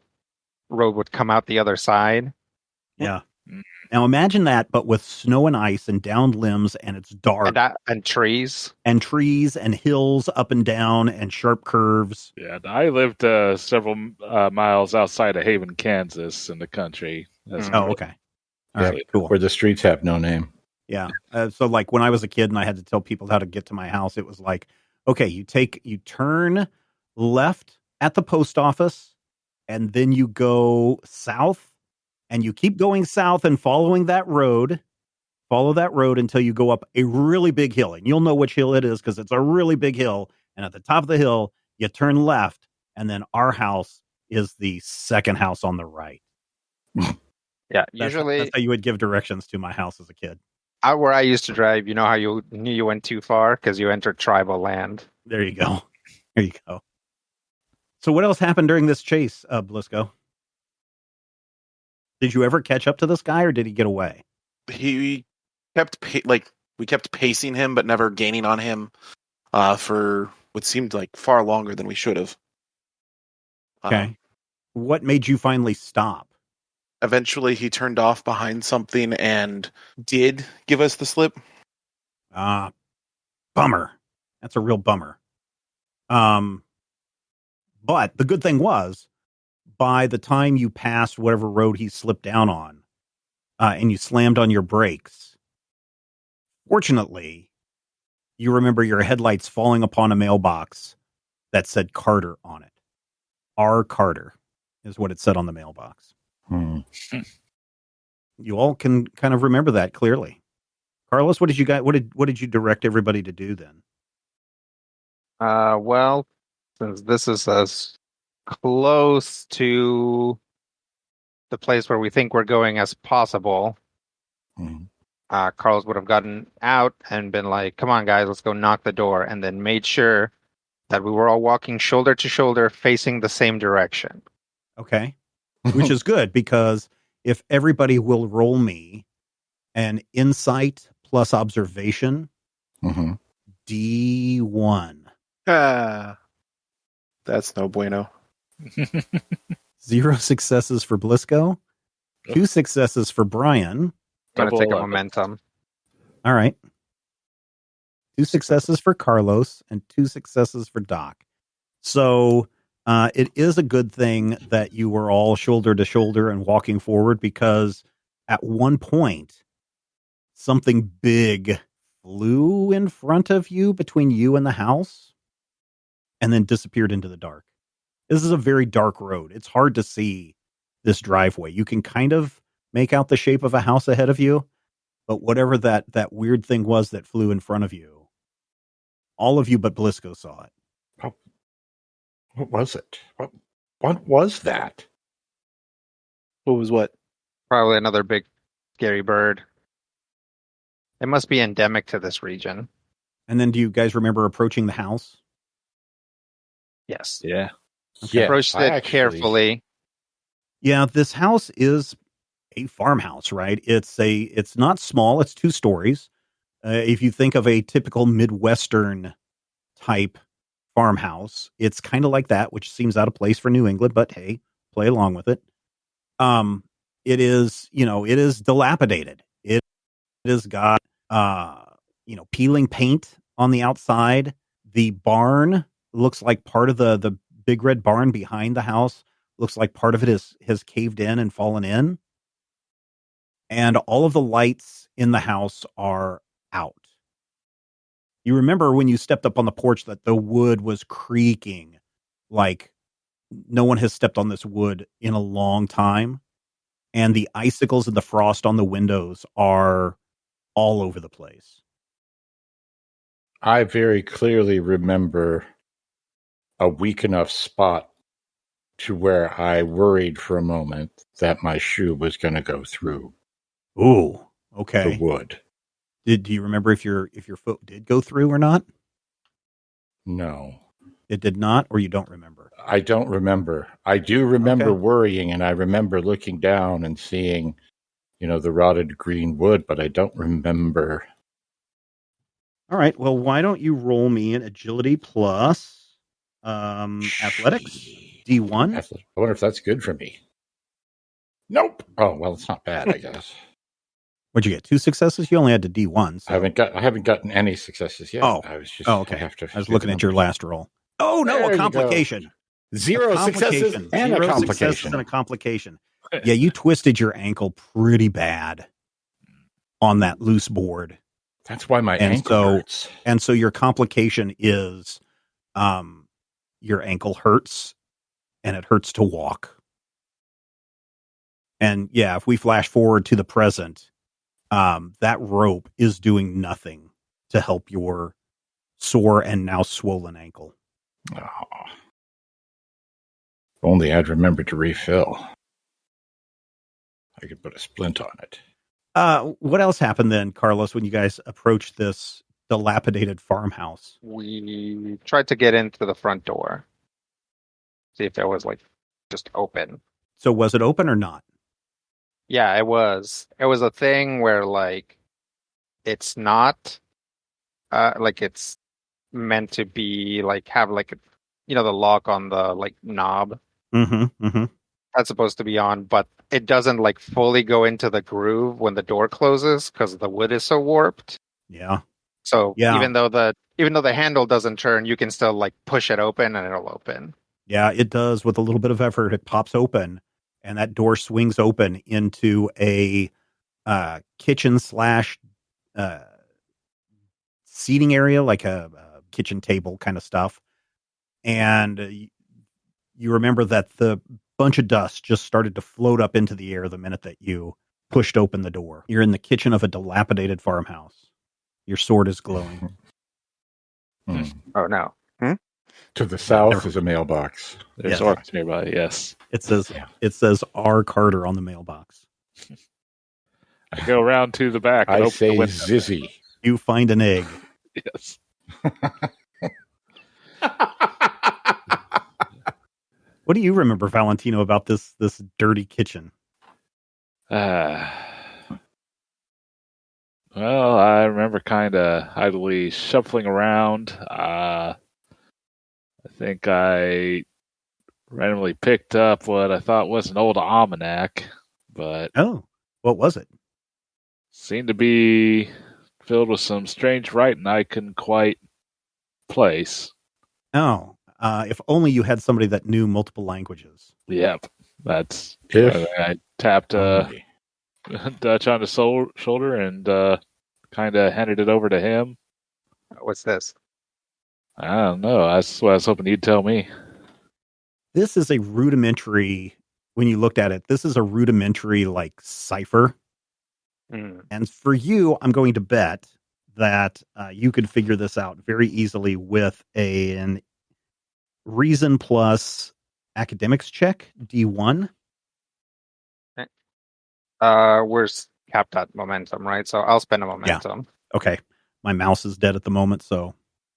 road would come out the other side. Yeah. Now imagine that, but with snow and ice and downed limbs, and it's dark. And trees. And trees and hills up and down and sharp curves. Yeah, I lived several miles outside of Haven, Kansas in the country. Okay. All right, cool. Where the streets have no name. Yeah. So like when I was a kid and I had to tell people how to get to my house, it was like, okay, you turn left at the post office, and then you go south, and you keep going south and following that road. Follow that road until you go up a really big hill, and you'll know which hill it is because it's a really big hill. And at the top of the hill, you turn left, and then our house is the second house on the right. Yeah, that's how you would give directions to my house as a kid. Out where I used to drive, you know how you knew you went too far because you entered tribal land. There you go. There you go. So what else happened during this chase, Blisco? Did you ever catch up to this guy, or did he get away? He kept we kept pacing him, but never gaining on him. for what seemed like far longer than we should have. Okay. What made you finally stop? Eventually, he turned off behind something and did give us the slip. Bummer. That's a real bummer. But the good thing was, by the time you passed whatever road he slipped down on, and you slammed on your brakes, fortunately, you remember your headlights falling upon a mailbox that said Carter on it. R. Carter is what it said on the mailbox. You all can kind of remember that clearly. Carlos, what did you what did you direct everybody to do then? Well, since this is as close to the place where we think we're going as possible, Carlos would have gotten out and been like, "Come on, guys, let's go knock the door," and then made sure that we were all walking shoulder to shoulder, facing the same direction. Okay. Which is good, because if everybody will roll me an insight plus observation, D1. That's no bueno. 0 successes for Blisco, 2 successes for Brian. I'm going to Double take a 11. momentum. All right. 2 successes for Carlos and 2 successes for Doc. So it is a good thing that you were all shoulder to shoulder and walking forward, because at one point, something big flew in front of you, between you and the house, and then disappeared into the dark. This is a very dark road. It's hard to see this driveway. You can kind of make out the shape of a house ahead of you, but whatever that weird thing was that flew in front of you, all of you but Blisco saw it. What was it? What was that? What was what? Probably another big scary bird. It must be endemic to this region. And then do you guys remember approaching the house? Yes. Yeah. Yes, Approached I it actually- carefully. Yeah, this house is a farmhouse, right? It's not small. It's 2 stories. If you think of a typical Midwestern type farmhouse, it's kind of like that, which seems out of place for New England, but hey, play along with it. It is, it is dilapidated. It has got, peeling paint on the outside. The barn looks like part of the big red barn behind the house. Looks like part of it has caved in and fallen in. And all of the lights in the house are out. You remember when you stepped up on the porch that the wood was creaking, like no one has stepped on this wood in a long time. And the icicles and the frost on the windows are all over the place. I very clearly remember a weak enough spot to where I worried for a moment that my shoe was going to go through Ooh, the okay. wood. Do you remember if your foot did go through or not? No, It did not, or you don't remember? I don't remember. I do remember Okay. worrying, and I remember looking down and seeing, the rotted green wood, but I don't remember. All right. Well, why don't you roll me an agility plus athletics D1? I wonder if that's good for me. Nope. Oh well, it's not bad, I guess. What'd you get? 2 successes? You only had to D1. So. I haven't gotten any successes yet. Oh. I was just. Okay. I was looking at your last roll. Oh no, There a you complication. Zero successes Complication. and a 0 successes complication. and a complication. Yeah, you twisted your ankle pretty bad on that loose board. That's why my And ankle so- hurts. And so your complication is your ankle hurts and it hurts to walk. And yeah, if we flash forward to the present, that rope is doing nothing to help your sore and now swollen ankle. Oh. If only I'd remembered to refill. I could put a splint on it. What else happened then, Carlos, when you guys approached this dilapidated farmhouse? We tried to get into the front door. See if it was just open. So was it open or not? Yeah, it was. It was a thing where it's not it's meant to be like have like the lock on the like knob. Mm-hmm. Mm-hmm. That's supposed to be on, but it doesn't like fully go into the groove when the door closes because the wood is so warped. Yeah. So Yeah. even though the handle doesn't turn, you can still like push it open and it'll open. Yeah, it does. With a little bit of effort, it pops open, and that door swings open into a kitchen slash seating area, like a kitchen table kind of stuff. And you remember that the bunch of dust just started to float up into the air the minute that you pushed open the door. You're in the kitchen of a dilapidated farmhouse. Your sword is glowing. Oh no. To the south is a mailbox. There's Yes. orcs nearby. Yes. It says R. Carter on the mailbox. I go around to the back. And I open say the window. Zizzy. You find an egg. Yes. What do you remember, Valentino, about this dirty kitchen? Well, I remember kind of idly shuffling around. I think I randomly picked up what I thought was an old almanac, but Oh, what was it? seemed to be filled with some strange writing I couldn't quite place. Oh, if only you had somebody that knew multiple languages. Yep, that's. If I tapped only. Dutch on the shoulder and kind of handed it over to him. What's this? I don't know. That's what I was hoping you'd tell me. This is a rudimentary, when you looked at it, this is a rudimentary like cipher. And for you, I'm going to bet that you could figure this out very easily with an Reason plus academics check, D1. We're capped at momentum, right? So I'll spend a momentum. Okay. My mouse is dead at the moment, so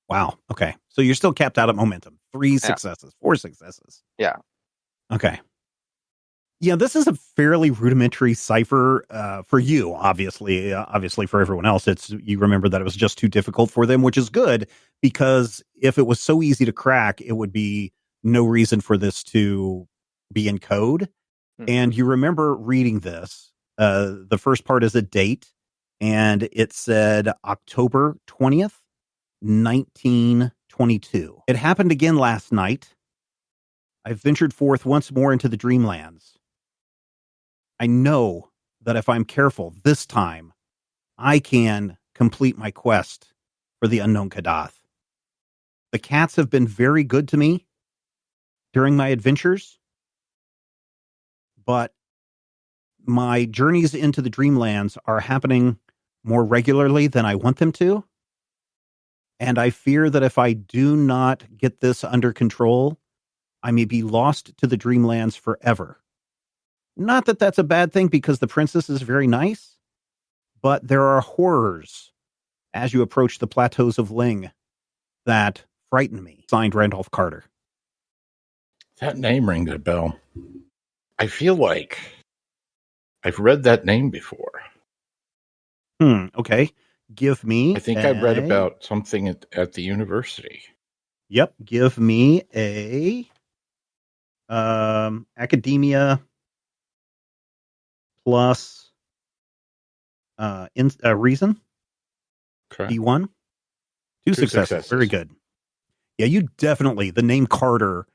wow. Okay. So you're still capped out at momentum. 3 successes, 4 successes. Yeah. Okay. Yeah, this is a fairly rudimentary cipher for you, obviously. Obviously, for everyone else, you remember that it was just too difficult for them, which is good, because if it was so easy to crack, it would be no reason for this to be in code. And you remember reading this. The first part is a date, and it said October 20th, 1922. It happened again last night. I ventured forth once more into the dreamlands. I know that if I'm careful this time, I can complete my quest for the unknown Kadath. The cats have been very good to me during my adventures, but my journeys into the dreamlands are happening more regularly than I want them to. And I fear that if I do not get this under control, I may be lost to the dreamlands forever. Not that that's a bad thing, because the princess is very nice, but there are horrors as you approach the plateaus of Ling that frighten me. Signed, Randolph Carter. That name rings a bell. I feel like I've read that name before. Okay. Give me. I think I read about something at the university. Yep. Give me a academia plus reason. Okay. D1. Two successes. Very good. Yeah, you definitely, the name Carter,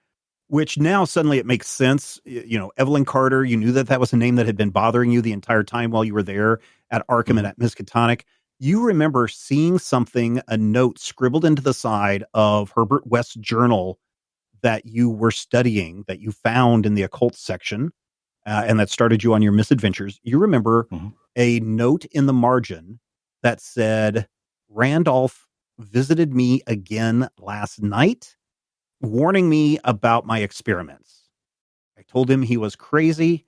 which now suddenly it makes sense. You know, Evelyn Carter, you knew that that was a name that had been bothering you the entire time while you were there at Arkham and at Miskatonic. You remember seeing something, a note scribbled into the side of Herbert West's journal that you were studying, that you found in the occult section, and that started you on your misadventures. You remember a note in the margin that said, Randolph visited me again last night, warning me about my experiments. I told him he was crazy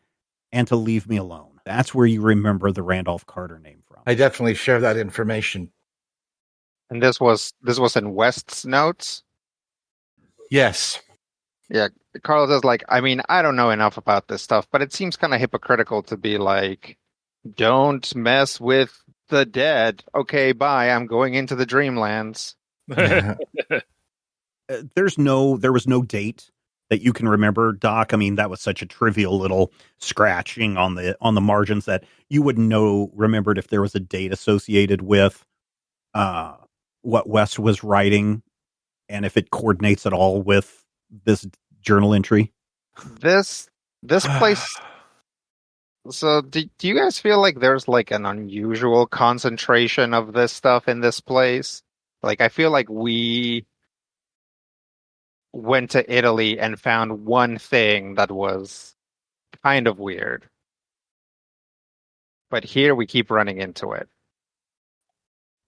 and to leave me alone. That's where you remember the Randolph Carter name from. I definitely share that information. And this was in West's notes? Yes. Yeah, Carlos is like, I mean, I don't know enough about this stuff, but it seems kind of hypocritical to be like, don't mess with the dead. Okay, bye. I'm going into the dreamlands. There was no date that you can remember, Doc. I mean, that was such a trivial little scratching on the margins that you wouldn't remembered if there was a date associated with what Wes was writing, and if it coordinates at all with this journal entry. This place. So, do you guys feel like there's like an unusual concentration of this stuff in this place? Like, I feel like we went to Italy and found one thing that was kind of weird, but here we keep running into it.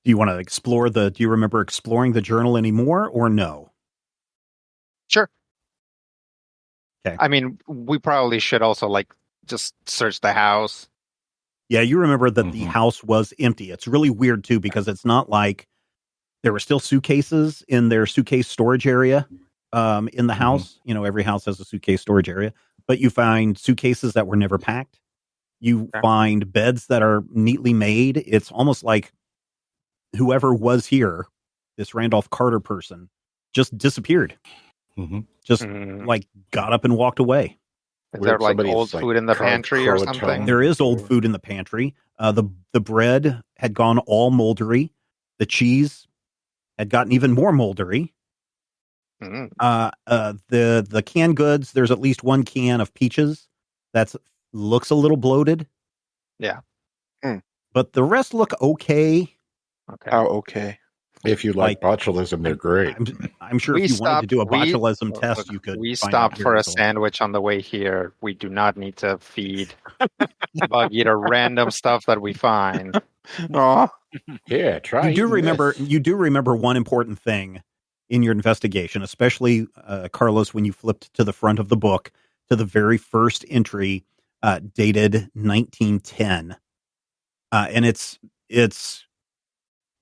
Do you want to explore do you remember exploring the journal anymore, or no? Sure. Okay. I mean, we probably should also like just search the house. Yeah, you remember that the house was empty. It's really weird too, because it's not like there were still suitcases in their suitcase storage area in the house. You know, every house has a suitcase storage area, but you find suitcases that were never packed. You find beds that are neatly made. It's almost like whoever was here, this Randolph Carter person, just disappeared. Just like got up and walked away. Is there like old food in the pantry or something? There is old food in the pantry. The bread had gone all moldery. The cheese had gotten even more moldery. The canned goods, there's at least one can of peaches that looks a little bloated. Yeah. But the rest look okay. Okay. How okay? If you like botulism, they're great. I'm sure if you wanted to do a botulism test, you could. We stopped for a sandwich on the way here. We do not need to feed bug eater random stuff that we find. Aw. Yeah, try. You do remember one important thing in your investigation, especially Carlos, when you flipped to the front of the book to the very first entry, dated 1910, and it's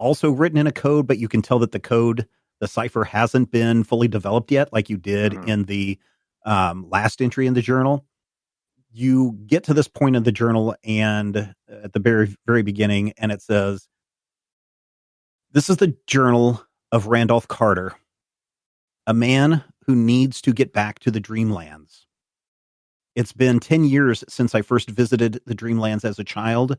also written in a code, but you can tell that the cipher hasn't been fully developed yet, like you did in the last entry in the journal. You get to this point in the journal, and at the very, very beginning, and it says, "This is the journal of Randolph Carter, a man who needs to get back to the Dreamlands. It's been 10 years since I first visited the Dreamlands as a child,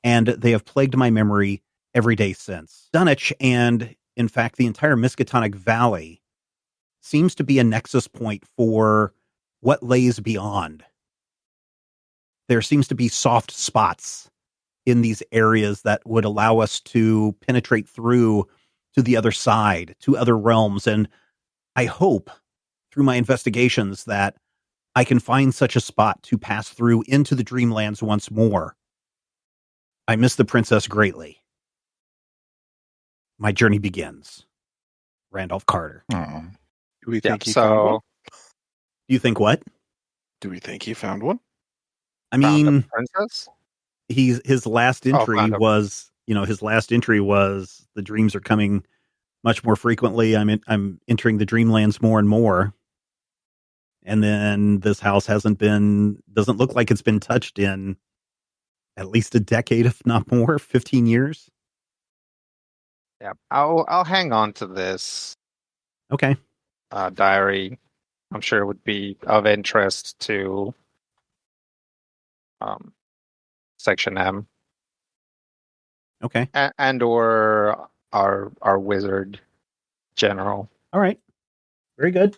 and they have plagued my memory every day since. Dunwich, and in fact the entire Miskatonic Valley, seems to be a nexus point for what lays beyond. There seems to be soft spots in these areas that would allow us to penetrate through to the other side, to other realms, and I hope through my investigations that I can find such a spot to pass through into the Dreamlands once more. I miss the princess greatly. My journey begins. Randolph Carter." Do we think he so found one? Do you think what? Do we think he found one? I found mean, the princess? his last entry found him. was, his last entry was the dreams are coming much more frequently. I'm entering the Dreamlands more and more. And then this house doesn't look like it's been touched in at least a decade, if not more, 15 years. Yeah, I'll hang on to this Okay. diary. I'm sure it would be of interest to Section M. Okay. And or our wizard general. All right. Very good.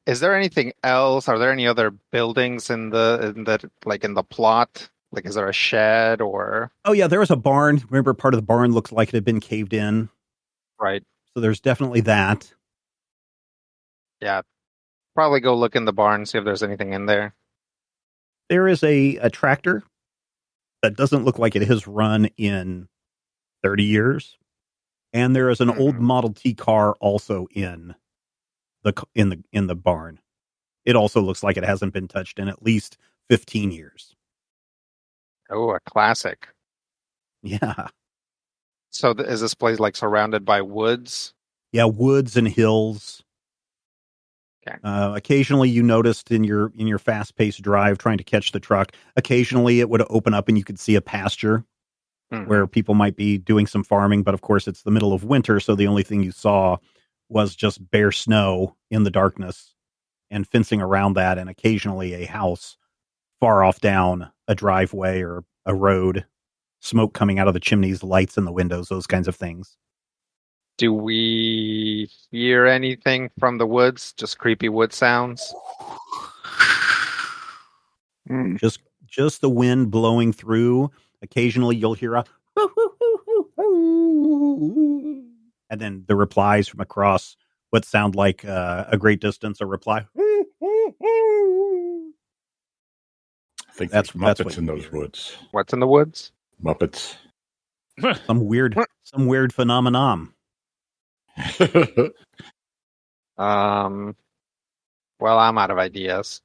Is there anything else? Are there any other buildings in the plot? Like, is there a shed or? Oh yeah, there was a barn. Remember, part of the barn looks like it had been caved in. Right. So there's definitely that. Yeah. Probably go look in the barn, see if there's anything in there. There is a tractor that doesn't look like it has run in 30 years. And there is an old Model T car also in the barn. It also looks like it hasn't been touched in at least 15 years. Oh, a classic. Yeah. So is this place like surrounded by woods? Yeah, woods and hills. Okay. Occasionally you noticed in your fast-paced drive trying to catch the truck, occasionally it would open up and you could see a pasture where people might be doing some farming, but of course it's the middle of winter, so the only thing you saw was just bare snow in the darkness and fencing around that, and occasionally a house far off down a driveway or a road, smoke coming out of the chimneys, lights in the windows, those kinds of things. Do we hear anything from the woods? Just creepy wood sounds? Just the wind blowing through. Occasionally you'll hear a and then the replies from across what sound like a great distance, a reply. I think That's Muppets what in you those hear. woods. What's in the woods? Muppets. Some weird phenomenon. Well, I'm out of ideas.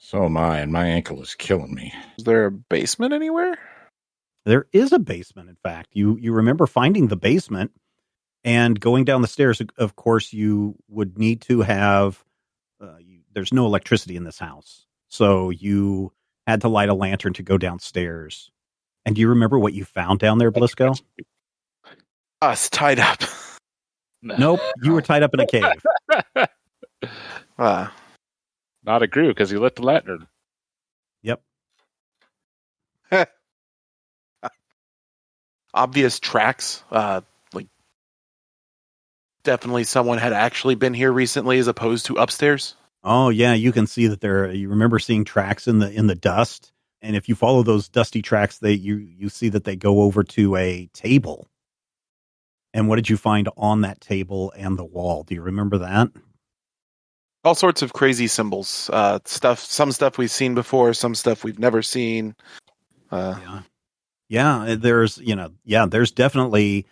So am I, and my ankle is killing me. Is there a basement anywhere? There is a basement, in fact. You remember finding the basement and going down the stairs. Of course, you would need to have, there's no electricity in this house. So you had to light a lantern to go downstairs. And do you remember what you found down there, Blisco? Us tied up. Nope, you were tied up in a cave. Not a crew because he lit the lantern. Yep. Obvious tracks. Like definitely someone had actually been here recently as opposed to upstairs. Oh yeah, you can see that you remember seeing tracks in the dust. And if you follow those dusty tracks, you see that they go over to a table. And what did you find on that table and the wall? Do you remember that? All sorts of crazy symbols. Some stuff we've seen before, some stuff we've never seen. Yeah. There's definitely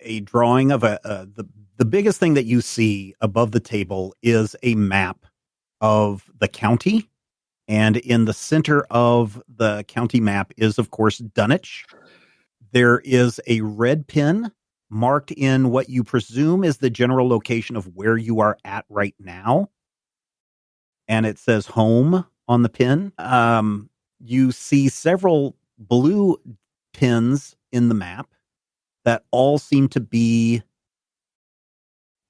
a drawing of the biggest thing that you see above the table is a map of the county. And in the center of the county map is, of course, Dunwich. There is a red pin marked in what you presume is the general location of where you are at right now. And it says home on the pin. You see several blue pins in the map that all seem to be,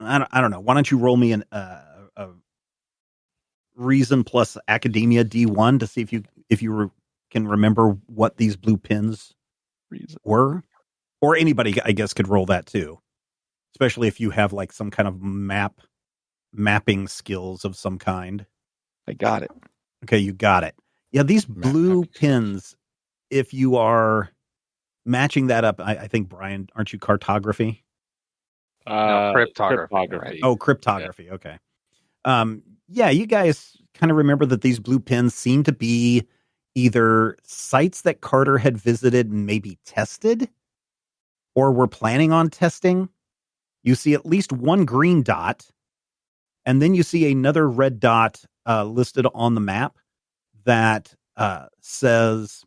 I don't know. Why don't you roll me a reason plus academia D1 to see if you can remember what these blue pins were? Or anybody, I guess, could roll that too. Especially if you have like some kind of mapping skills of some kind. I got it. Okay, you got it. Yeah, these blue pins, if you are matching that up, I think, Brian, aren't you cartography? No, cryptography. Right? Oh, cryptography. Yeah. Okay. Yeah, you guys kind of remember that these blue pins seem to be either sites that Carter had visited and maybe tested, or were planning on testing. You see at least one green dot, and then you see another red dot listed on the map that says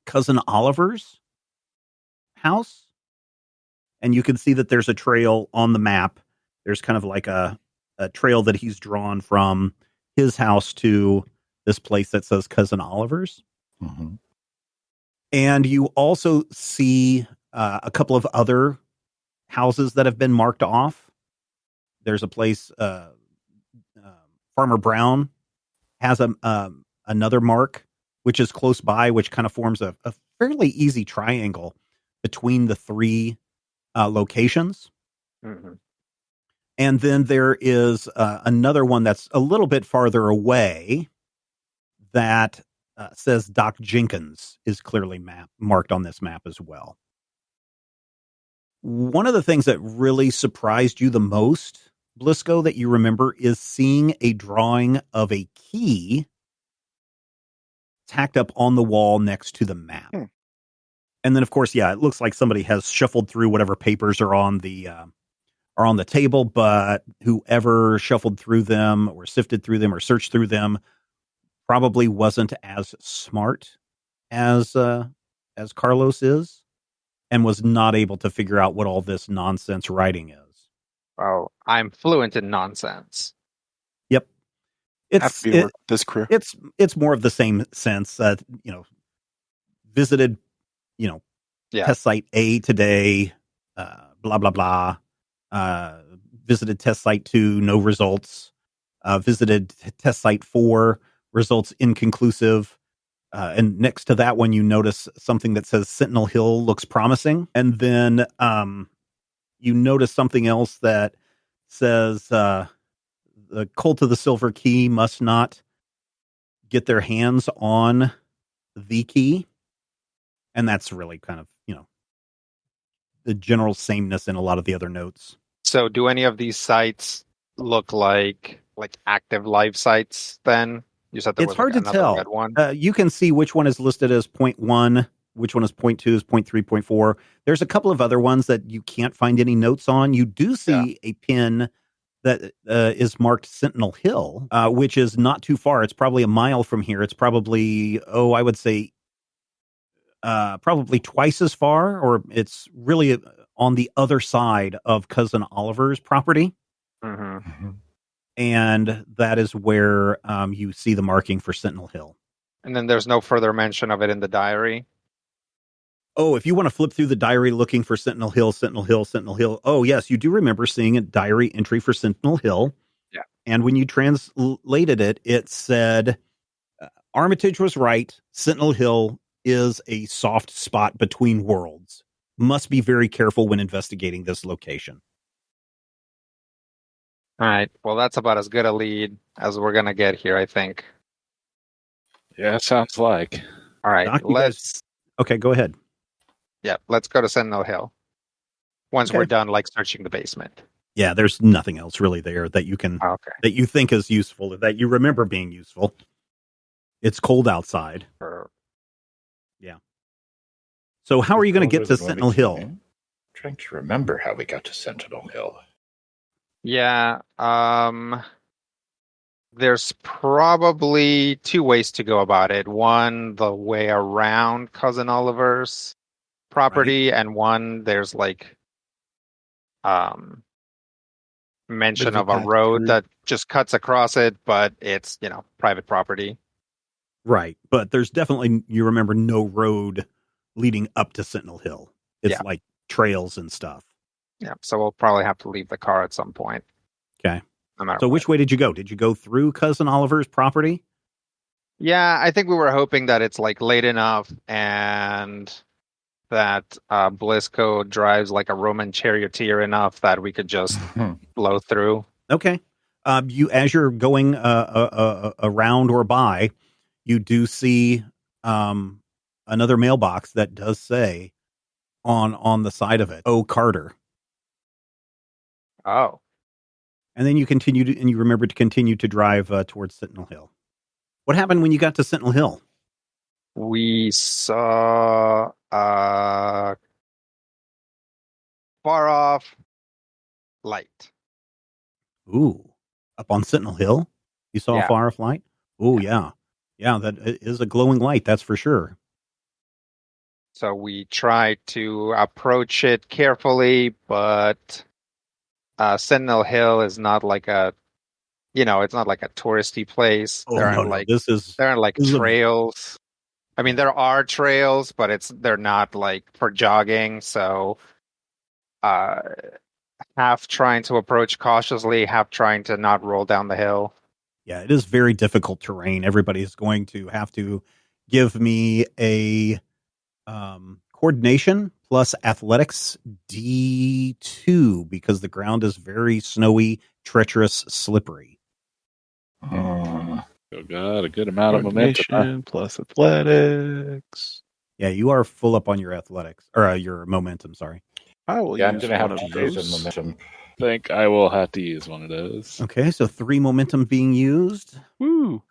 Cousin Oliver's house. And you can see that there's a trail on the map. There's kind of like a trail that he's drawn from his house to this place that says Cousin Oliver's. Mm-hmm. And you also see a couple of other houses that have been marked off. There's a place, Farmer Brown has another mark, which is close by, which kind of forms a fairly easy triangle between the three locations. Mm-hmm. And then there is another one that's a little bit farther away that says Doc Jenkins is clearly marked on this map as well. One of the things that really surprised you the most, Blisco, that you remember is seeing a drawing of a key tacked up on the wall next to the map. And then, of course, yeah, it looks like somebody has shuffled through whatever papers are on the table, but whoever shuffled through them or sifted through them or searched through them probably wasn't as smart as Carlos is, and was not able to figure out what all this nonsense writing is. Well, I'm fluent in nonsense. Yep. Have to be with this crew. It's more of the same sense that, visited, Yeah. test site A today, blah, blah, blah. Visited test site 2, no results. Visited test site 4, results inconclusive. And next to that one, you notice something that says Sentinel Hill looks promising. And then you notice something else that says the Cult of the Silver Key must not get their hands on the key. And that's really kind of, the general sameness in a lot of the other notes. So do any of these sites look like active live sites then? You said there It's was hard to another tell. red one. You can see which one is listed as 0.1, which one is 0.2, is 0.3, 0.4. There's a couple of other ones that you can't find any notes on. You do see a pin that is marked Sentinel Hill, which is not too far. It's probably a mile from here. It's probably, I would say, probably twice as far, or it's really on the other side of Cousin Oliver's property. Mm-hmm. And that is where you see the marking for Sentinel Hill. And then there's no further mention of it in the diary. Oh, if you want to flip through the diary looking for Sentinel Hill, Sentinel Hill, Sentinel Hill. Oh, yes, you do remember seeing a diary entry for Sentinel Hill. Yeah. And when you translated it, it said, Armitage was right. Sentinel Hill is a soft spot between worlds. Must be very careful when investigating this location. All right. Well, that's about as good a lead as we're going to get here, I think. Yeah, sounds like. All right. Doc, okay, go ahead. Yeah, let's go to Sentinel Hill. Once we're done, searching the basement. Yeah, there's nothing else really there that you can that you think is useful, that you remember being useful. It's cold outside. Yeah. So how are you going to get to Sentinel Hill? I'm trying to remember how we got to Sentinel Hill. Yeah. There's probably two ways to go about it. One, the way around Cousin Oliver's property, and one, there's mention of a road that just cuts across it, but it's, private property. Right. But there's definitely, you remember, no road leading up to Sentinel Hill. It's like trails and stuff. Yeah. So we'll probably have to leave the car at some point. Okay. No matter so which way did you go? Did you go through Cousin Oliver's property? Yeah, I think we were hoping that it's late enough and that Blisco drives like a Roman charioteer enough that we could just blow through. Okay. As you're going around or by, you do see another mailbox that does say on the side of it, "Oh, Carter." Oh. And then you you remember to continue to drive towards Sentinel Hill. What happened when you got to Sentinel Hill? We saw far off light. Ooh, up on Sentinel Hill? You saw a far off light? Ooh, yeah. Yeah, that is a glowing light, that's for sure. So we tried to approach it carefully, but Sentinel Hill is not like it's not like a touristy place. Oh, there aren't there aren't trails. I mean, there are trails, but they're not for jogging. So, half trying to approach cautiously, half trying to not roll down the hill. Yeah, it is very difficult terrain. Everybody is going to have to give me a coordination plus athletics D2 because the ground is very snowy, treacherous, slippery. Oh, God, a good amount of momentum. Plus athletics. Yeah, you are full up on your athletics, or your momentum, sorry. I will I'm use going to one have of to use a those. momentum. I think I will have to use one of those. Okay, so 3 momentum being used. Woo!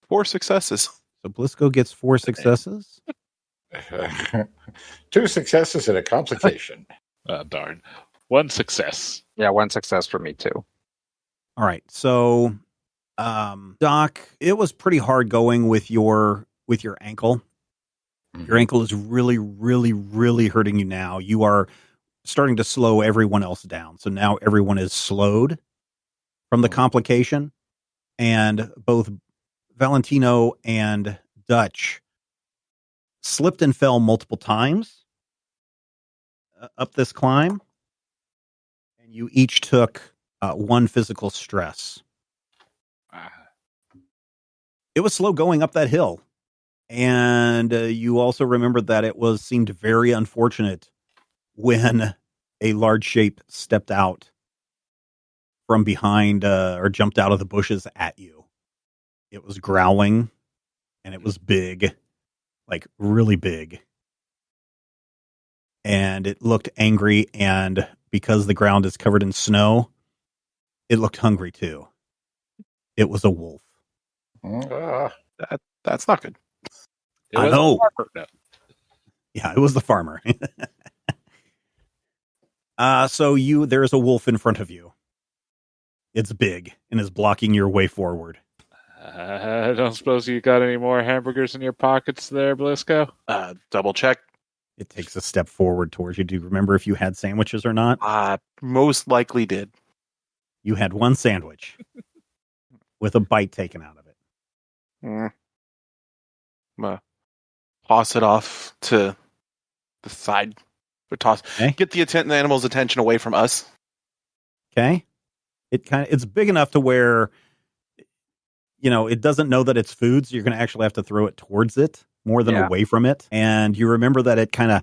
4 successes. So Blisco gets 4 successes. 2 successes and a complication. Darn. 1 success. Yeah, 1 success for me too. All right, so Doc, it was pretty hard going with your ankle. Mm-hmm. Your ankle is really, really, really hurting you now. You are starting to slow everyone else down. So now everyone is slowed from the complication, and both Valentino and Dutch slipped and fell multiple times up this climb, and you each took 1 physical stress. It was slow going up that hill, and you also remembered that it seemed very unfortunate when a large shape stepped out from behind or jumped out of the bushes at you. It was growling, and it was big, like really big. And it looked angry, and because the ground is covered in snow, it looked hungry too. It was a wolf. That's not good. I know. Yeah, it was the farmer. So there's a wolf in front of you. It's big and is blocking your way forward. I don't suppose you got any more hamburgers in your pockets there, Blisco? Double check. It takes a step forward towards you. Do you remember if you had sandwiches or not? Most likely did. You had 1 sandwich with a bite taken out of it. I'm gonna toss it off to the side. Okay. Get the animal's attention away from us. Okay. It's big enough to where, it doesn't know that it's food, so you're going to actually have to throw it towards it more than away from it. And you remember that it kind of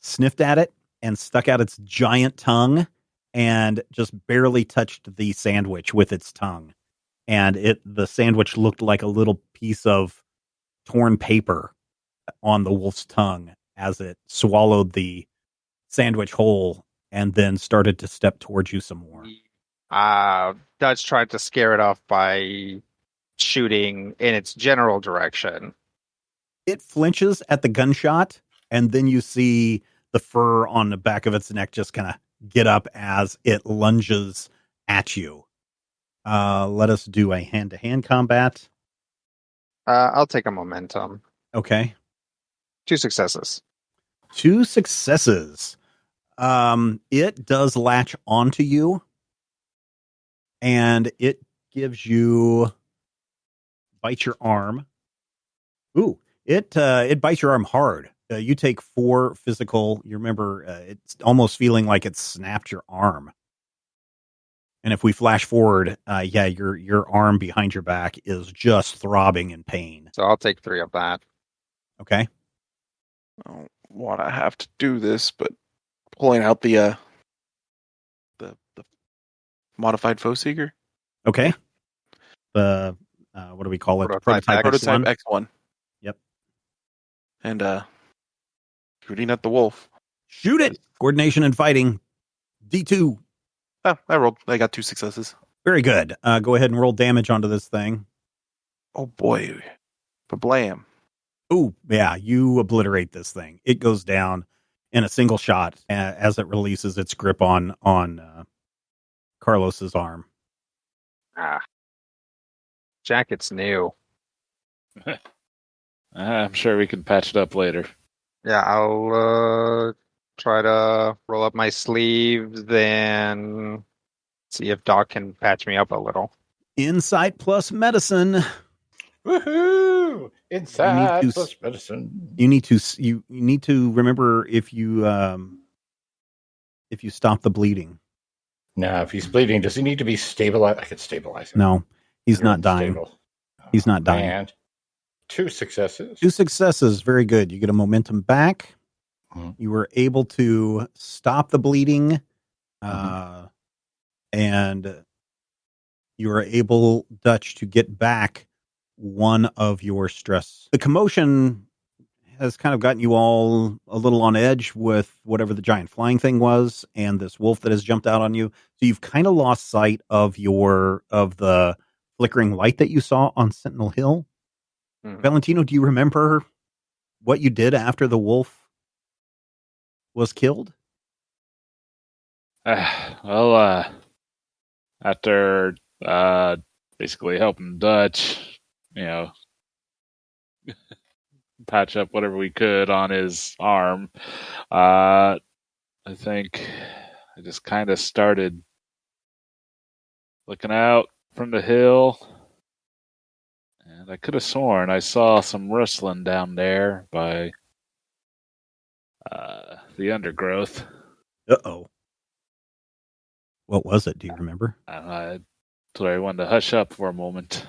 sniffed at it and stuck out its giant tongue and just barely touched the sandwich with its tongue. And the sandwich looked like a little piece of torn paper on the wolf's tongue as it swallowed the sandwich whole and then started to step towards you some more. Dutch tried to scare it off by shooting in its general direction. It flinches at the gunshot, and then you see the fur on the back of its neck just kind of get up as it lunges at you. Let us do a hand-to-hand combat. I'll take a momentum. Okay. 2 successes. 2 successes. It does latch onto you, and it gives you bite your arm. Ooh, it bites your arm hard. You take 4 physical. You remember it's almost feeling like it snapped your arm. And if we flash forward, your arm behind your back is just throbbing in pain. So I'll take 3 of that. Okay. I don't want to have to do this, but pulling out the modified foe seeker. Okay. The what do we call it? Prototype X1. X1. Yep. And shooting at the wolf. Shoot it. Coordination and fighting. D2. Oh, I rolled. I got 2 successes. Very good. Go ahead and roll damage onto this thing. Oh boy. Blam. Ooh, yeah, you obliterate this thing. It goes down in a single shot as it releases its grip on Carlos's arm. Jacket's new. I'm sure we can patch it up later. Yeah, I'll try to roll up my sleeves, then see if Doc can patch me up a little. Insight plus medicine. Woohoo! Inside plus medicine. You need to remember if you stop the bleeding. Now, if he's bleeding, does he need to be stabilized? I could stabilize him. No, he's not dying. Stable. He's not dying. And 2 successes. 2 successes. Very good. You get a momentum back. Mm-hmm. You were able to stop the bleeding, and you were able, Dutch, to get back 1 of your stress. The commotion has kind of gotten you all a little on edge with whatever the giant flying thing was and this wolf that has jumped out on you. So you've kind of lost sight of the flickering light that you saw on Sentinel Hill. Valentino, do you remember what you did after the wolf was killed? After basically helping Dutch, patch up whatever we could on his arm, I think I just kind of started looking out from the hill, and I could have sworn I saw some rustling down there by the undergrowth. Uh-oh. What was it? Do you remember? So I wanted to hush up for a moment.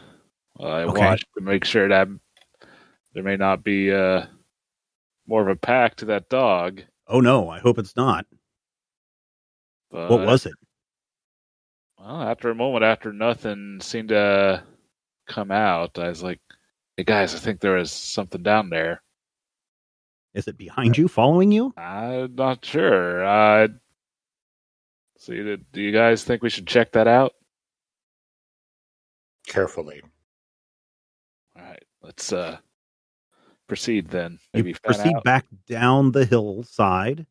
I Okay. watched to make sure that there may not be more of a pack to that dog. Oh, no. I hope it's not. But, What was it? Well, after a moment, after nothing seemed to come out, I was like, hey, guys, I think there is something down there. Is it behind you, following you? I'm not sure. Do you guys think we should check that out? Carefully. All right, let's proceed then. You Maybe fan proceed out. back down the hillside.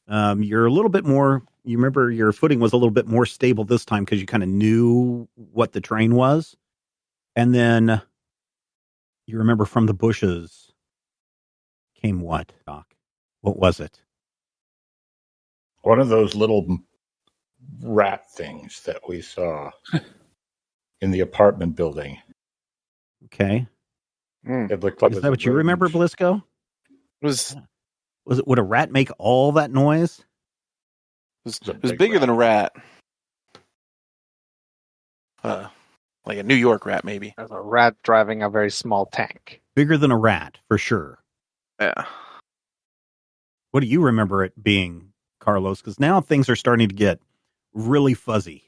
You're a little bit more, you remember your footing was a little bit more stable this time because you kind of knew what the terrain was. And then you remember from the bushes came what, Doc? What was it? One of those little rat things that we saw in the apartment building. Okay. It looked like Is that what you remember, Blisco? Was Would a rat make all that noise? it was bigger than a rat. Like a New York rat, maybe. There's a rat driving a very small tank. Bigger than a rat, for sure. Yeah. What do you remember it being, Carlos? Because now things are starting to get really fuzzy.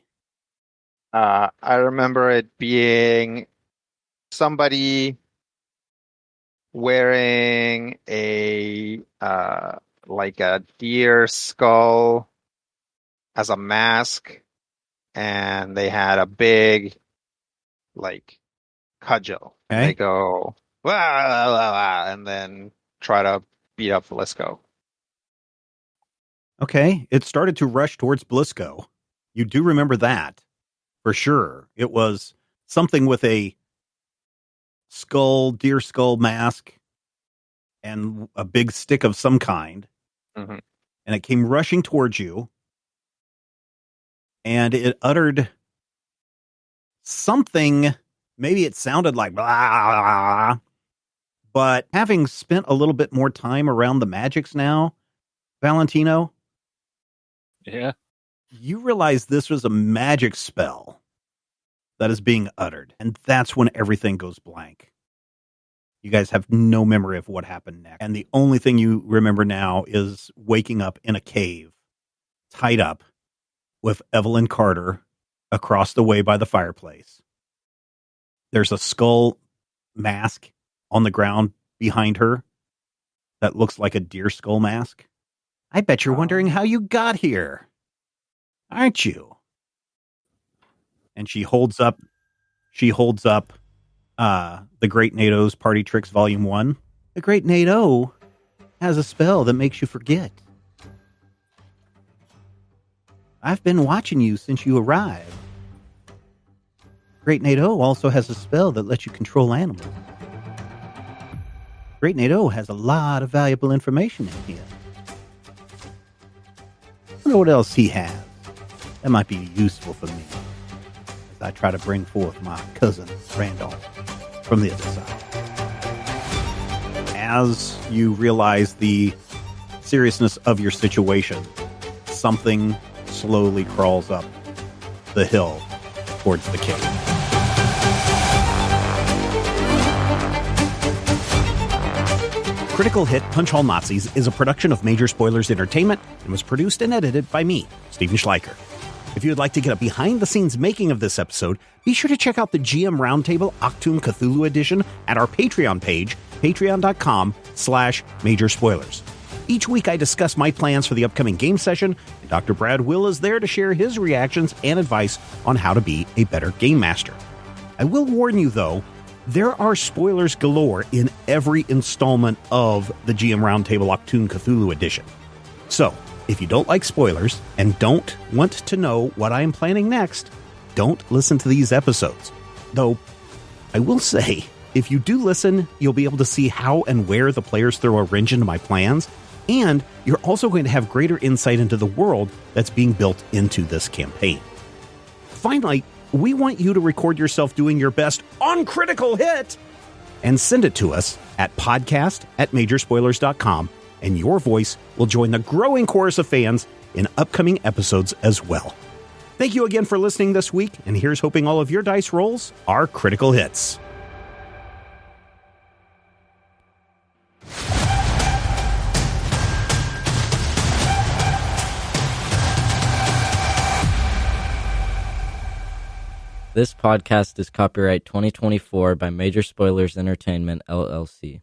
I remember it being somebody wearing a like a deer skull as a mask, and they had a big like cudgel. And Okay. they go wah, wah, wah, wah, and then try to beat up Velisco. Okay, it started to rush towards Blisco. You do remember that, for sure. It was something with a deer skull mask, and a big stick of some kind. Mhm. And it came rushing towards you. And it uttered something, maybe it sounded like blah, but having spent a little bit more time around the magics now, Valentino, Yeah. you realize this was a magic spell that is being uttered. And that's when everything goes blank. You guys have no memory of what happened next. And the only thing you remember now is waking up in a cave, tied up with Evelyn Carter across the way by the fireplace. There's a skull mask on the ground behind her that looks like a deer skull mask. I bet you're wondering how you got here, aren't you? And she holds up The Great NATO's Party Tricks Volume 1. The Great NATO has a spell that makes you forget. I've been watching you since you arrived. Great NATO also has a spell that lets you control animals. Great NATO has a lot of valuable information in here. I wonder what else he has that might be useful for me as I try to bring forth my cousin, Randolph, from the other side. As you realize the seriousness of your situation, something slowly crawls up the hill towards the cave. Critical Hit Punch All Nazis is a production of Major Spoilers Entertainment and was produced and edited by me, Steven Schleicher. If you would like to get a behind-the-scenes making of this episode, be sure to check out the GM Roundtable Octoon Cthulhu Edition at our Patreon page, patreon.com/Major Spoilers. Each week I discuss my plans for the upcoming game session, and Dr. Brad Will is there to share his reactions and advice on how to be a better game master. I will warn you, though, there are spoilers galore in every installment of the GM Roundtable Octoon Cthulhu Edition. So, if you don't like spoilers and don't want to know what I am planning next, don't listen to these episodes. Though, I will say, if you do listen, you'll be able to see how and where the players throw a wrench into my plans, and you're also going to have greater insight into the world that's being built into this campaign. Finally, we want you to record yourself doing your best on Critical Hit and send it to us at podcast@majorspoilers.com and your voice will join the growing chorus of fans in upcoming episodes as well. Thank you again for listening this week, and here's hoping all of your dice rolls are critical hits. This podcast is copyright 2024 by Major Spoilers Entertainment, LLC.